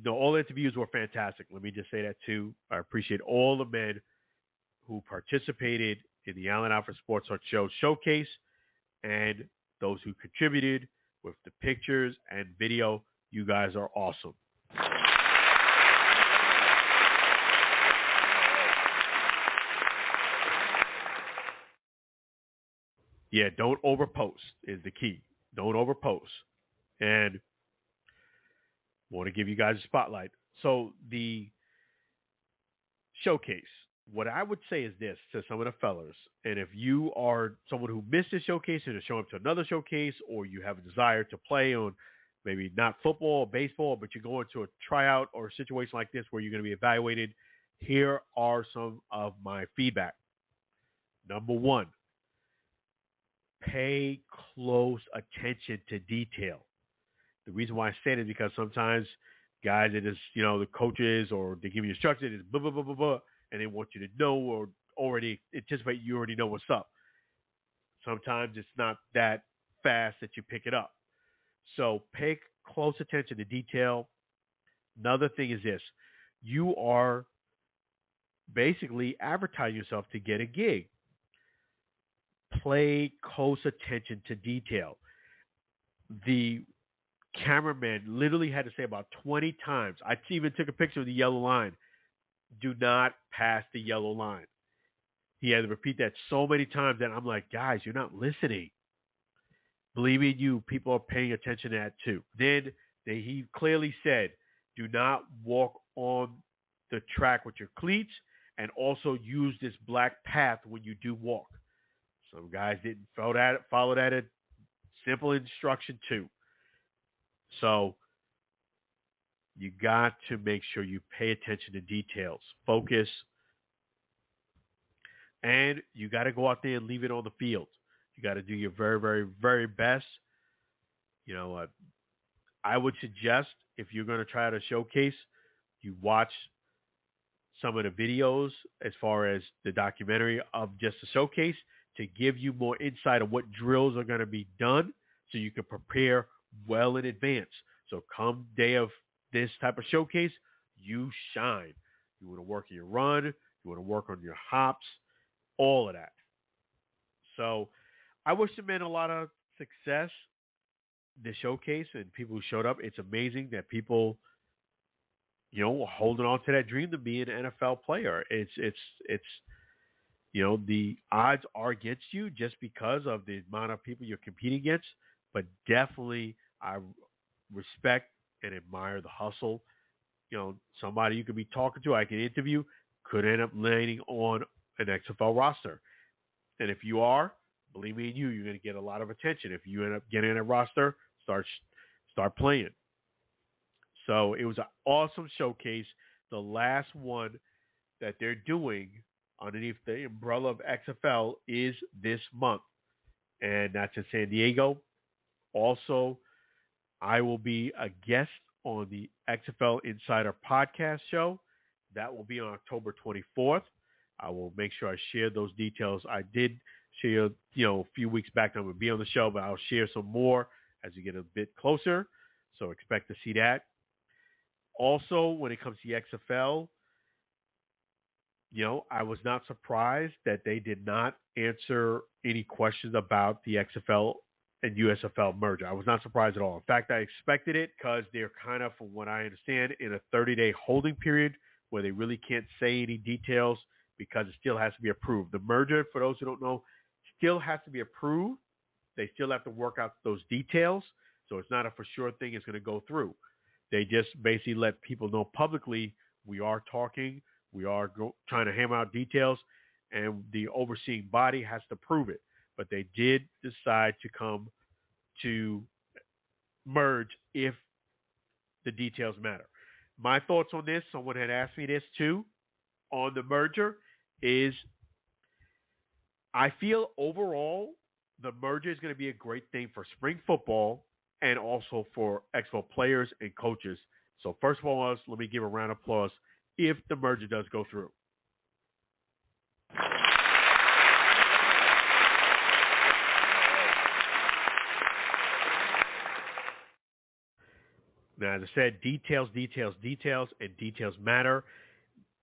all the interviews were fantastic. Let me just say that, too. I appreciate all the men who participated in the Alan Alfred Sports Talk Show Showcase and those who contributed with the pictures and video. You guys are awesome. Yeah, don't overpost is the key. Don't overpost. And want to give you guys a spotlight. So the showcase, what I would say is this to some of the fellas, and if you are someone who missed a showcase and is showing up to another showcase, or you have a desire to play on maybe not football or baseball, but you're going to a tryout or a situation like this where you're going to be evaluated, here are some of my feedback. Number one, pay close attention to detail. The reason why I say it is because sometimes guys, it is, the coaches or they give you instructions, it's blah, blah, blah, blah, blah, and they want you to know or already anticipate you already know what's up. Sometimes it's not that fast that you pick it up. So pay close attention to detail. Another thing is this. You are basically advertising yourself to get a gig. Pay close attention to detail. The cameraman literally had to say about 20 times. I even took a picture of the yellow line. Do not pass the yellow line. He had to repeat that so many times that I'm like, guys, you're not listening. Believe me, people are paying attention to that too. Then he clearly said, do not walk on the track with your cleats, and also use this black path when you do walk. Some guys didn't follow that simple instruction too. So you got to make sure you pay attention to details, focus, and you got to go out there and leave it on the field. You got to do your very, very, very best. I would suggest if you're going to try out a showcase, you watch some of the videos as far as the documentary of just the showcase to give you more insight on what drills are going to be done so you can prepare well in advance. So come day of this type of showcase, you shine. You want to work on your run. You want to work on your hops, all of that. So I wish the men a lot of success this showcase and people who showed up. It's amazing that people, holding on to that dream to be an NFL player. It's the odds are against you just because of the amount of people you're competing against, but definitely I respect and admire the hustle. Somebody you could be talking to, I can interview, could end up landing on an XFL roster. And if you are, believe me, you're going to get a lot of attention. If you end up getting in a roster, start playing. So it was an awesome showcase. The last one that they're doing underneath the umbrella of XFL is this month, and that's in San Diego. Also, I will be a guest on the XFL Insider podcast show. That will be on October 24th. I will make sure I share those details. I did share, a few weeks back that I'm going to be on the show, but I'll share some more as we get a bit closer. So expect to see that. Also, when it comes to the XFL, I was not surprised that they did not answer any questions about the XFL and USFL merger. I was not surprised at all. In fact, I expected it because they're kind of, from what I understand, in a 30-day holding period where they really can't say any details because it still has to be approved. The merger, for those who don't know, still has to be approved. They still have to work out those details. So it's not a for sure thing it's going to go through. They just basically let people know publicly, we are talking, we are trying to hammer out details, and the overseeing body has to prove it. But they did decide to come to merge if the details matter. My thoughts on this, someone had asked me this too, on the merger, is I feel overall the merger is going to be a great thing for spring football and also for XFL players and coaches. So first of all, let me give a round of applause if the merger does go through. Now, as I said, details, and details matter.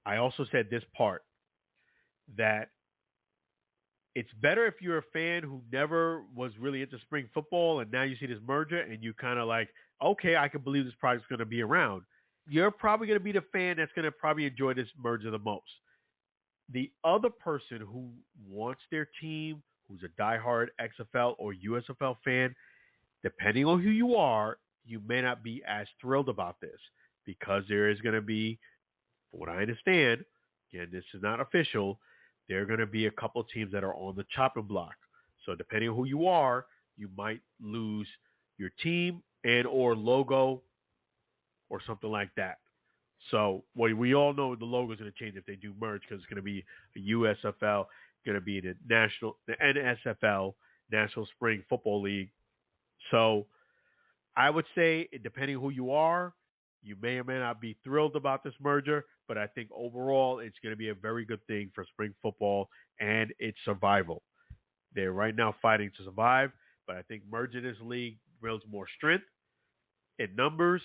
I also said this part, that it's better if you're a fan who never was really into spring football and now you see this merger and you kind of like, okay, I can believe this product's going to be around. You're probably going to be the fan that's going to probably enjoy this merger the most. The other person who wants their team, who's a diehard XFL or USFL fan, depending on who you are, you may not be as thrilled about this because there is going to be, from what I understand, again, this is not official, there are going to be a couple of teams that are on the chopping block. So depending on who you are, you might lose your team and or logo or something like that. So we all know the logo is going to change if they do merge because it's going to be a USFL, going to be the NSFL, National Spring Football League. So I would say, depending who you are, you may or may not be thrilled about this merger, but I think overall it's going to be a very good thing for spring football and its survival. They're right now fighting to survive, but I think merging this league builds more strength in numbers,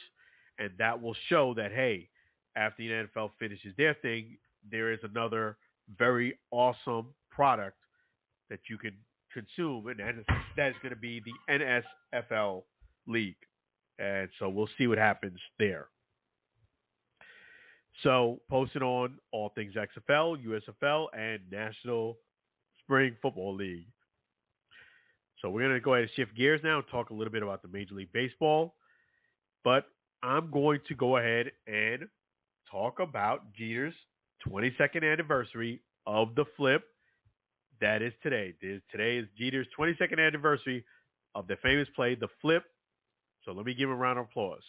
and that will show that, hey, after the NFL finishes their thing, there is another very awesome product that you can consume, and that is going to be the NSFL League. And so we'll see what happens there. So posted on all things XFL, USFL, and National Spring Football League. So we're going to go ahead and shift gears now and talk a little bit about the Major League Baseball. But I'm going to go ahead and talk about Jeter's 22nd anniversary of the flip. That is today. Today is Jeter's 22nd anniversary of the famous play, the flip. So let me give him a round of applause.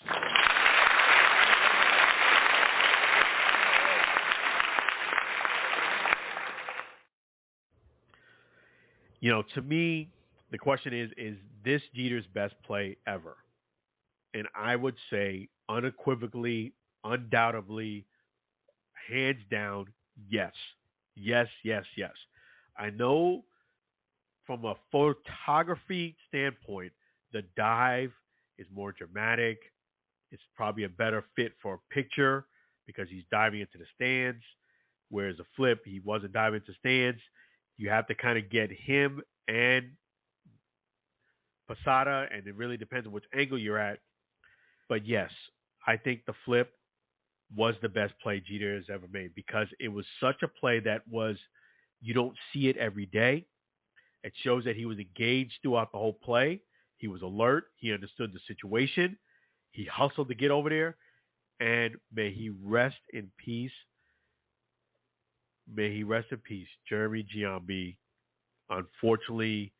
You know, to me, the question is this Jeter's best play ever? And I would say unequivocally, undoubtedly, hands down, yes. Yes, yes, yes. I know from a photography standpoint, the dive is more dramatic. It's probably a better fit for a picture because he's diving into the stands, whereas a flip, he wasn't diving into stands. You have to kind of get him and Posada, and it really depends on which angle you're at. But yes, I think the flip was the best play Jeter has ever made because it was such a play that was, you don't see it every day. It shows that he was engaged throughout the whole play. He was alert. He understood the situation. He hustled to get over there. And may he rest in peace. May he rest in peace. Jeremy Giambi, unfortunately,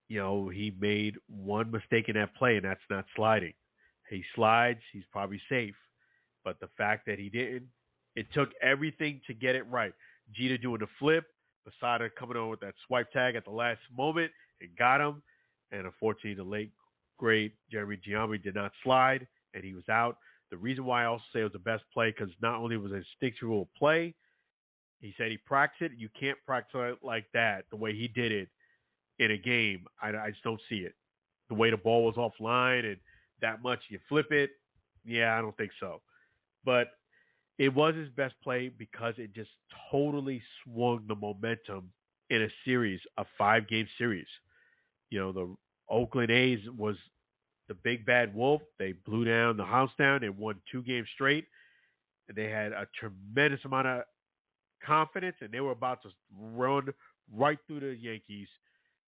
you know, he made one mistake in that play, and that's not sliding. He slides, he's probably safe. But the fact that he didn't, it took everything to get it right. Jeter doing the flip, Posada coming on with that swipe tag at the last moment and got him. And unfortunately, the late, great Jeremy Giambi did not slide, and he was out. The reason why I also say it was the best play, because not only was it an instinctual play, he said he practiced it. You can't practice it like that, the way he did it in a game. I just don't see it. The way the ball was offline and that much you flip it, yeah, I don't think so. But it was his best play because it just totally swung the momentum in a series, a 5-game series. You know, the Oakland A's was the big bad wolf. They blew down the house down. They won 2 games straight. And they had a tremendous amount of confidence, and they were about to run right through the Yankees.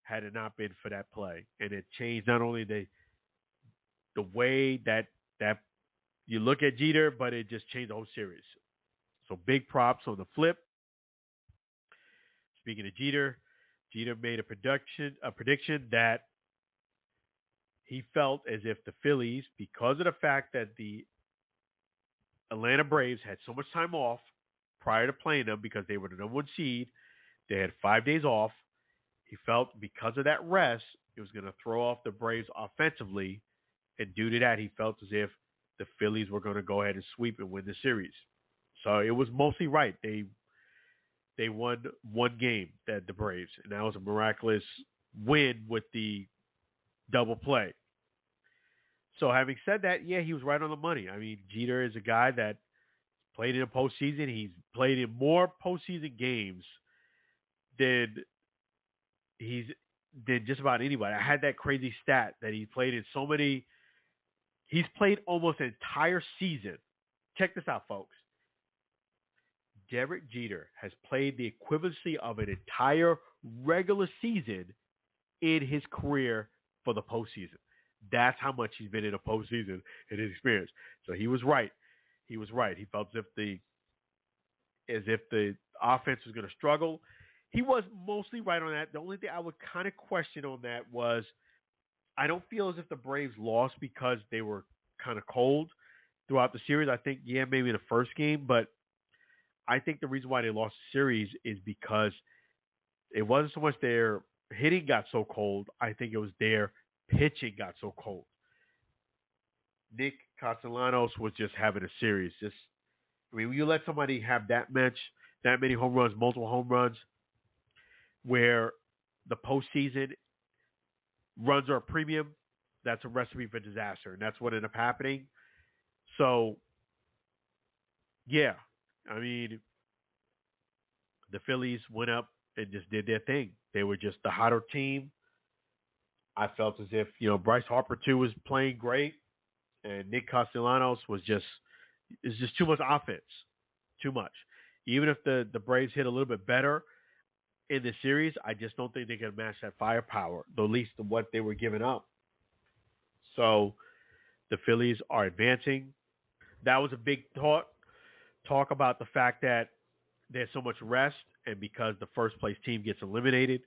had it not been for that play. And it changed not only the way that you look at Jeter, but it just changed the whole series. So big props on the flip. Speaking of Jeter made a prediction that he felt as if the Phillies, because of the fact that the Atlanta Braves had so much time off prior to playing them because they were the number 1 seed, they had 5 days off. He felt because of that rest, it was going to throw off the Braves offensively, and due to that, he felt as if the Phillies were going to go ahead and sweep and win the series. So it was mostly right. They won 1 game, the Braves, and that was a miraculous win with the double play. So having said that, yeah, he was right on the money. I mean, Jeter is a guy that played in the postseason. He's played in more postseason games than just about anybody. I had that crazy stat that he played in so many. He's played almost an entire season. Check this out, folks. Derek Jeter has played the equivalency of an entire regular season in his career for the postseason. That's how much he's been in a postseason in his experience. So he was right. He was right. He felt as if the offense was going to struggle. He was mostly right on that. The only thing I would kind of question on that was I don't feel as if the Braves lost because they were kind of cold throughout the series. I think, yeah, maybe in the first game, but I think the reason why they lost the series is because it wasn't so much their hitting got so cold. I think it was their pitching got so cold. Nick Castellanos was just having a series. When you let somebody have that many home runs, multiple home runs, where the postseason runs are a premium, that's a recipe for disaster, and that's what ended up happening. So, yeah, I mean, the Phillies went up and just did their thing. They were just the hotter team. I felt as if, Bryce Harper, too, was playing great, and Nick Castellanos it's just too much offense, too much. Even if the Braves hit a little bit better in the series, I just don't think they can match that firepower, at least what they were giving up. So the Phillies are advancing. That was a big talk about the fact that there's so much rest, and because the first place team gets eliminated.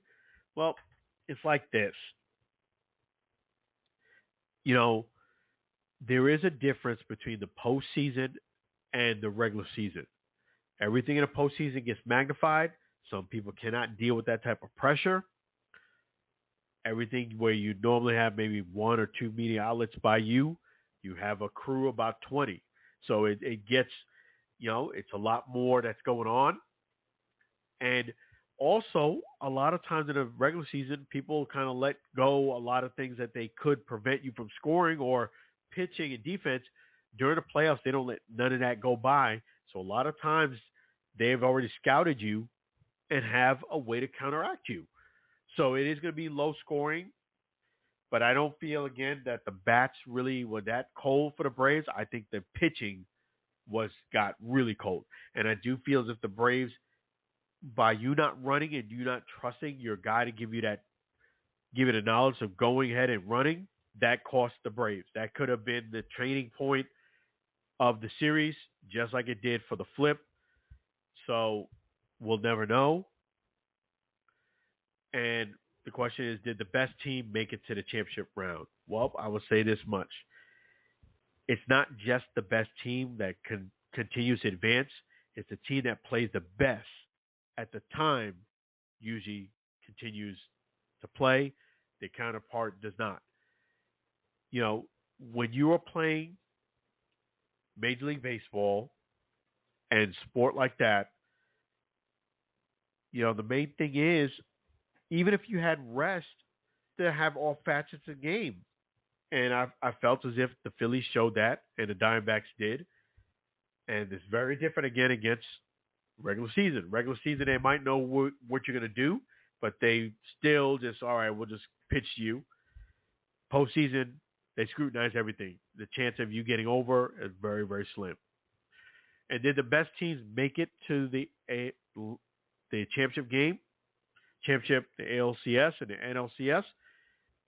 Well, it's like this. There is a difference between the postseason and the regular season. Everything in the postseason gets magnified. Some people cannot deal with that type of pressure. Everything where you normally have maybe 1 or 2 media outlets by you have a crew about 20. So it gets, it's a lot more that's going on. And also, a lot of times in the regular season, people kind of let go a lot of things that they could prevent you from scoring or pitching and defense. During the playoffs, they don't let none of that go by. So a lot of times they've already scouted you and have a way to counteract you. So it is going to be low scoring, but I don't feel, again, that the bats really were that cold for the Braves. I think the pitching got really cold. And I do feel as if the Braves, by you not running and you not trusting your guy to give you the knowledge of going ahead and running, that cost the Braves. That could have been the training point of the series, just like it did for the flip. So we'll never know. And the question is, did the best team make it to the championship round? Well, I will say this much. It's not just the best team that continues to advance. It's the team that plays the best at the time usually continues to play. The counterpart does not. When you are playing Major League Baseball and sport like that, the main thing is, even if you had rest, to have all facets of the game. And I felt as if the Phillies showed that, and the Diamondbacks did. And it's very different, again, against regular season. Regular season, they might know what you're going to do, but they still just, all right, we'll just pitch to you. Postseason, they scrutinize everything. The chance of you getting over is very, very slim. And did the best teams make it to the championship game? championship, the ALCS and the NLCS,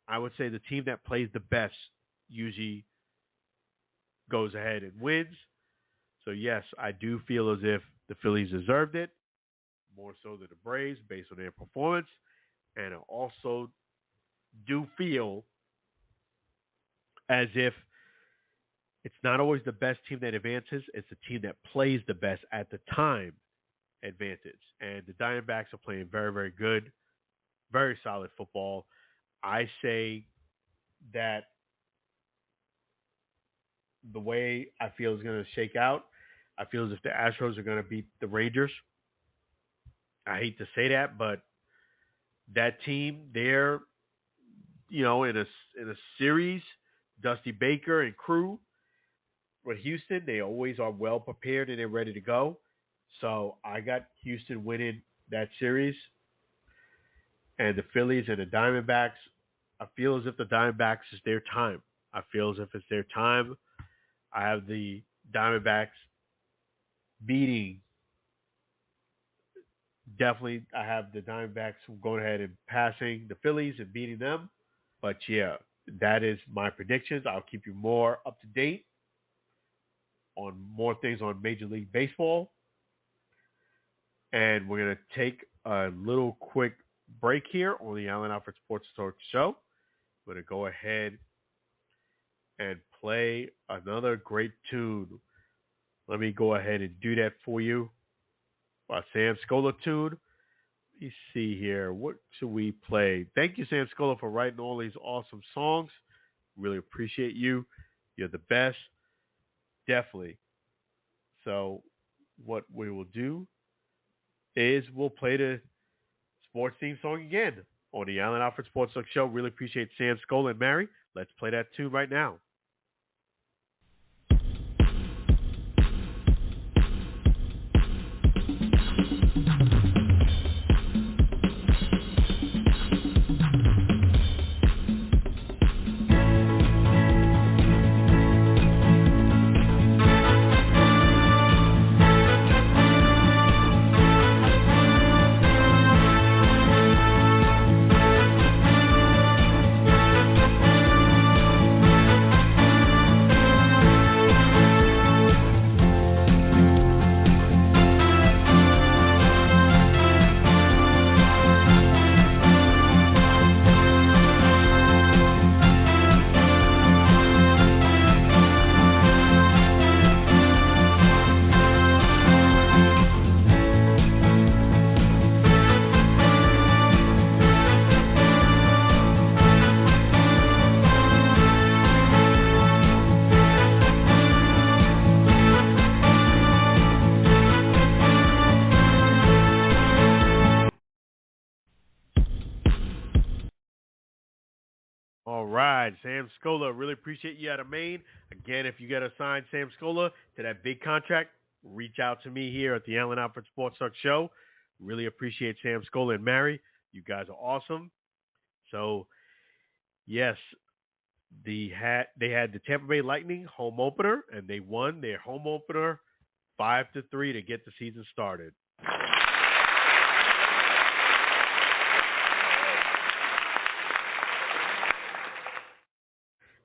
I would say the team that plays the best usually goes ahead and wins. So, yes, I do feel as if the Phillies deserved it, more so than the Braves based on their performance. And I also do feel as if it's not always the best team that advances. It's the team that plays the best at the time advances. And the Diamondbacks are playing very, very good, very solid football. I say that the way I feel is going to shake out, I feel as if the Astros are going to beat the Rangers. I hate to say that, but that team, they're, in a series, Dusty Baker and crew with Houston, they always are well prepared and they're ready to go. So I got Houston winning that series. And the Phillies and the Diamondbacks, I feel as if the Diamondbacks is their time. I feel as if it's their time. I have the Diamondbacks beating. Definitely, I have the Diamondbacks going ahead and passing the Phillies and beating them. But, yeah, that is my predictions. I'll keep you more up to date on more things on Major League Baseball. And we're going to take a little quick break here on the Allen Alfred Sports Talk Show. We're going to go ahead and play another great tune. Let me go ahead and do that for you. A Sam Scola tune. Let me see here. What should we play? Thank you, Sam Scola, for writing all these awesome songs. Really appreciate you. You're the best. Definitely. So what we will do is we'll play the sports theme song again on the Allen Alfred Sports Talk Show. Really appreciate Sam Scola and Mary. Let's play that tune right now. All right, Sam Scola, really appreciate you out of Maine. Again, if you got to sign Sam Scola to that big contract, reach out to me here at the Allen Alfred Sports Talk Show. Really appreciate Sam Scola and Mary. You guys are awesome. So, yes, they had the Tampa Bay Lightning home opener, and they won their home opener 5-3 to get the season started.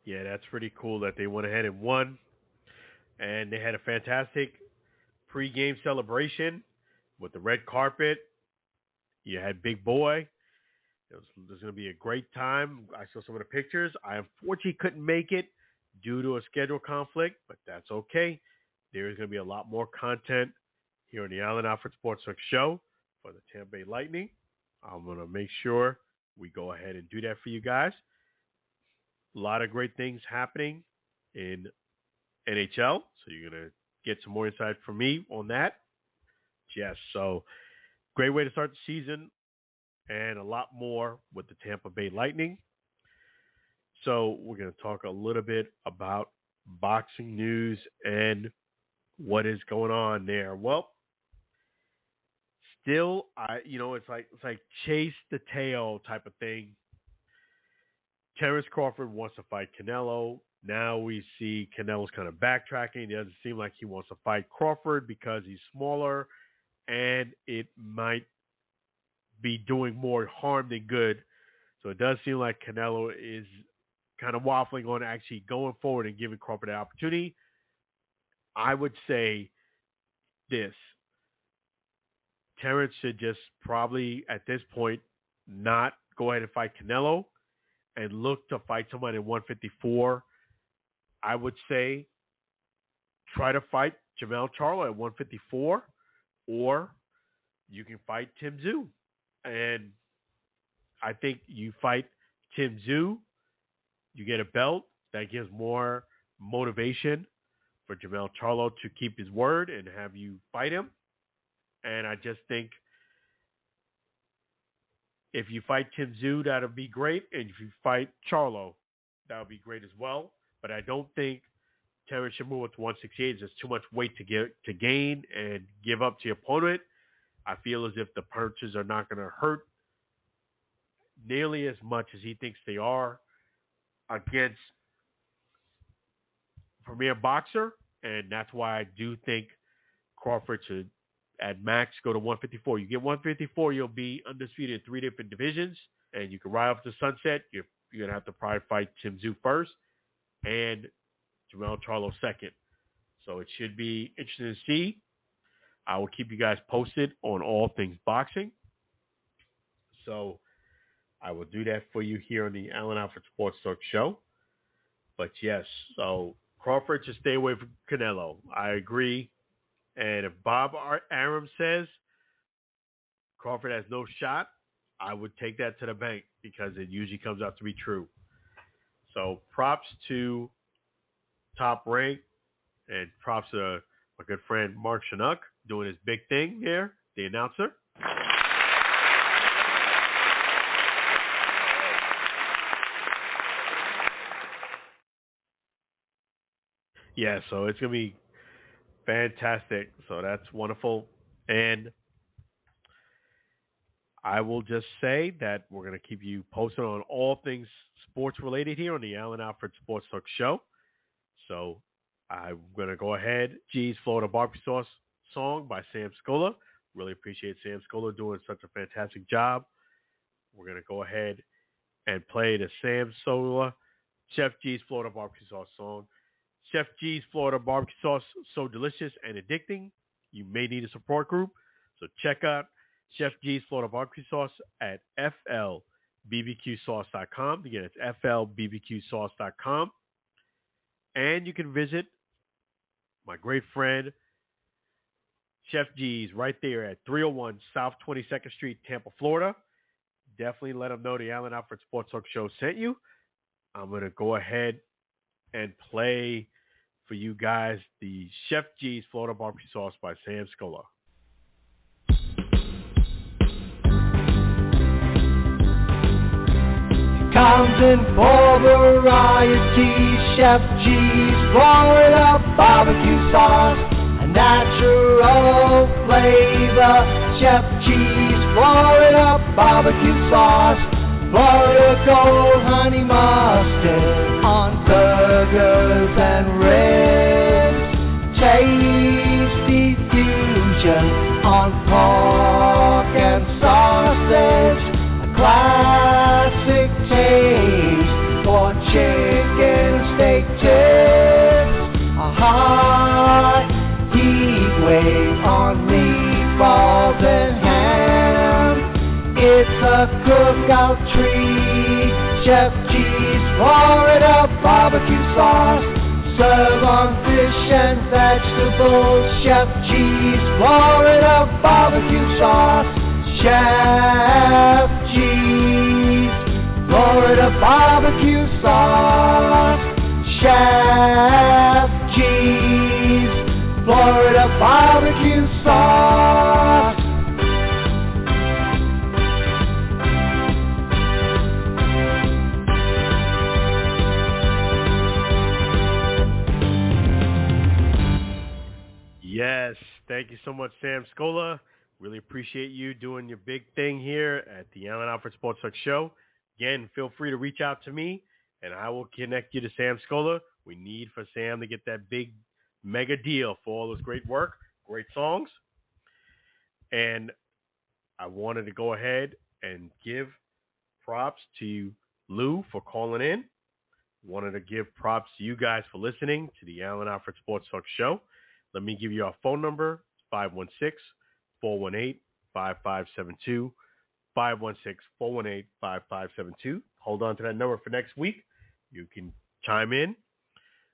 Yeah, that's pretty cool that they went ahead and won. And they had a fantastic pregame celebration with the red carpet. You had Big Boy. It was going to be a great time. I saw some of the pictures. I unfortunately couldn't make it due to a schedule conflict, but that's okay. There is going to be a lot more content here on the Allen Alfred Sports Talk Show for the Tampa Bay Lightning. I'm going to make sure we go ahead and do that for you guys. A lot of great things happening in NHL, so you're going to get some more insight from me on that. Yes, so great way to start the season and a lot more with the Tampa Bay Lightning. So we're going to talk a little bit about boxing news and what is going on there. Well, still, it's like chase the tail type of thing. Terrence Crawford wants to fight Canelo. Now we see Canelo's kind of backtracking. It doesn't seem like he wants to fight Crawford because he's smaller, and it might be doing more harm than good. So it does seem like Canelo is kind of waffling on actually going forward and giving Crawford an opportunity. I would say this. Terrence should just probably, at this point, not go ahead and fight Canelo and look to fight someone at 154. I would say try to fight Jermell Charlo at 154, or you can fight Tim Tszyu. And I think you fight Tim Tszyu, you get a belt. That gives more motivation for Jermell Charlo to keep his word and have you fight him. And I just think if you fight Tim Tszyu, that would be great. And if you fight Charlo, that would be great as well. But I don't think Terrence should move up to 168. It's just too much weight to gain and give up to your opponent. I feel as if the punches are not going to hurt nearly as much as he thinks they are against premier boxer. And that's why I do think Crawford should, at max, go to 154. You get 154, you'll be undisputed in 3 different divisions, and you can ride off the sunset. You're going to have to probably fight Tim Tszyu first and Jermell Charlo second. So it should be interesting to see. I will keep you guys posted on all things boxing. So I will do that for you here on the Allen Alfred Sports Talk Show. But yes, so Crawford should stay away from Canelo. I agree. And if Bob Arum says Crawford has no shot, I would take that to the bank because it usually comes out to be true. So props to Top Rank and props to my good friend Mark Chinook doing his big thing there, the announcer. Yeah, so it's going to be fantastic. So that's wonderful. And I will just say that we're going to keep you posted on all things sports related here on the Allen Alfred Sports Talk Show. So I'm going to go ahead. G's Florida Barbecue Sauce song by Sam Scola. Really appreciate Sam Scola doing such a fantastic job. We're going to go ahead and play the Sam Scola Chef G's Florida Barbecue Sauce song. Chef G's Florida Barbecue Sauce, so delicious and addicting. You may need a support group. So check out Chef G's Florida Barbecue Sauce at flbbqsauce.com. Again, it's flbbqsauce.com. And you can visit my great friend, Chef G's, right there at 301 South 22nd Street, Tampa, Florida. Definitely let them know the Allen Alfred Sports Talk Show sent you. I'm going to go ahead and play for you guys the Chef G's Florida Barbecue Sauce by Sam Scola. Comes in for variety, Chef G's Florida Barbecue Sauce, a natural flavor. Chef G's Florida Barbecue Sauce, Florida Gold Honey Mustard on burgers and ribs, tasty fusion on pork and sausage, a classic taste for chicken steak tips, a hot heat wave on meatballs and ham. It's a cookout treat. Chef G's Florida Barbecue Sauce, serve on fish and vegetables. Chef G's Florida Barbecue Sauce, Chef G's Florida Barbecue Sauce, Chef G's Florida Barbecue Sauce. Yes, thank you so much, Sam Scola. Really appreciate you doing your big thing here at the Allen Alfred Sports Talk Show. Again, feel free to reach out to me, and I will connect you to Sam Scola. We need for Sam to get that big mega deal for all his great work, great songs. And I wanted to go ahead and give props to Lou for calling in. Wanted to give props to you guys for listening to the Alan Alfred Sports Talk Show. Let me give you our phone number, 516-418-5572, 516-418-5572. Hold on to that number for next week. You can chime in.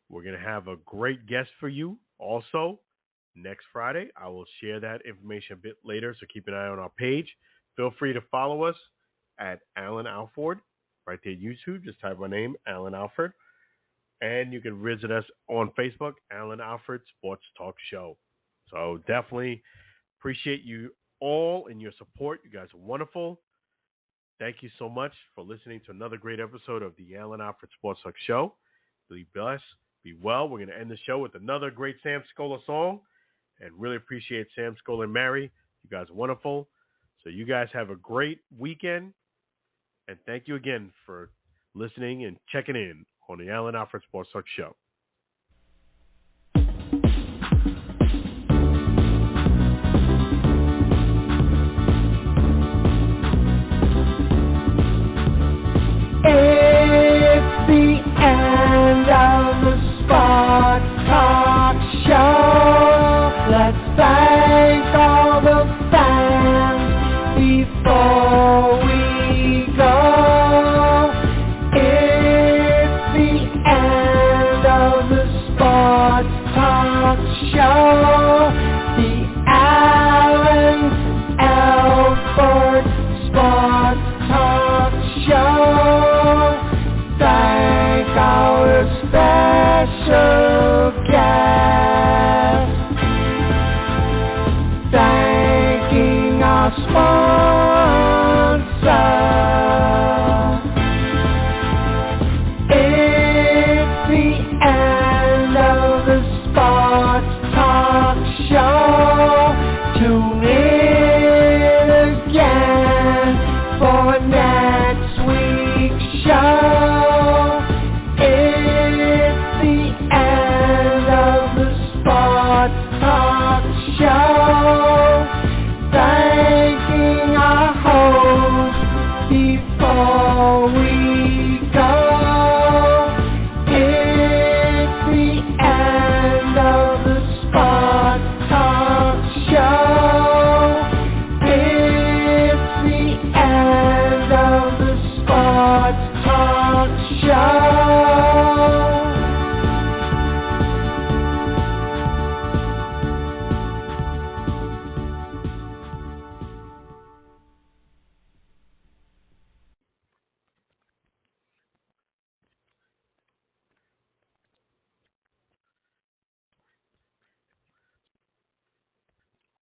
We're going to have a great guest for you also next Friday. I will share that information a bit later, so keep an eye on our page. Feel free to follow us at Alan Alford right there at YouTube. Just type my name, Alan Alford. And you can visit us on Facebook, Alan Alfred Sports Talk Show. So definitely appreciate you all and your support. You guys are wonderful. Thank you so much for listening to another great episode of the Alan Alfred Sports Talk Show. Be blessed. Be well. We're going to end the show with another great Sam Scola song. And really appreciate Sam Scola and Mary. You guys are wonderful. So you guys have a great weekend. And thank you again for listening and checking in on the Alan Alfred Sports Talk Show. It's the end of the Spot Talk Show. Let's thank all the fans before we go. It's the end of the Spot Talk Show. The Alan Alford Spot Talk Show. Thank our special guest. Thanking our sponsor. It's the end of the Sports Talk Show. Tune in again for next week's show. It's the end of the Sports Talk Show. Thanking our host before we go. It's the end of the Sports Talk Show. It's the end of the Sports Talk Show.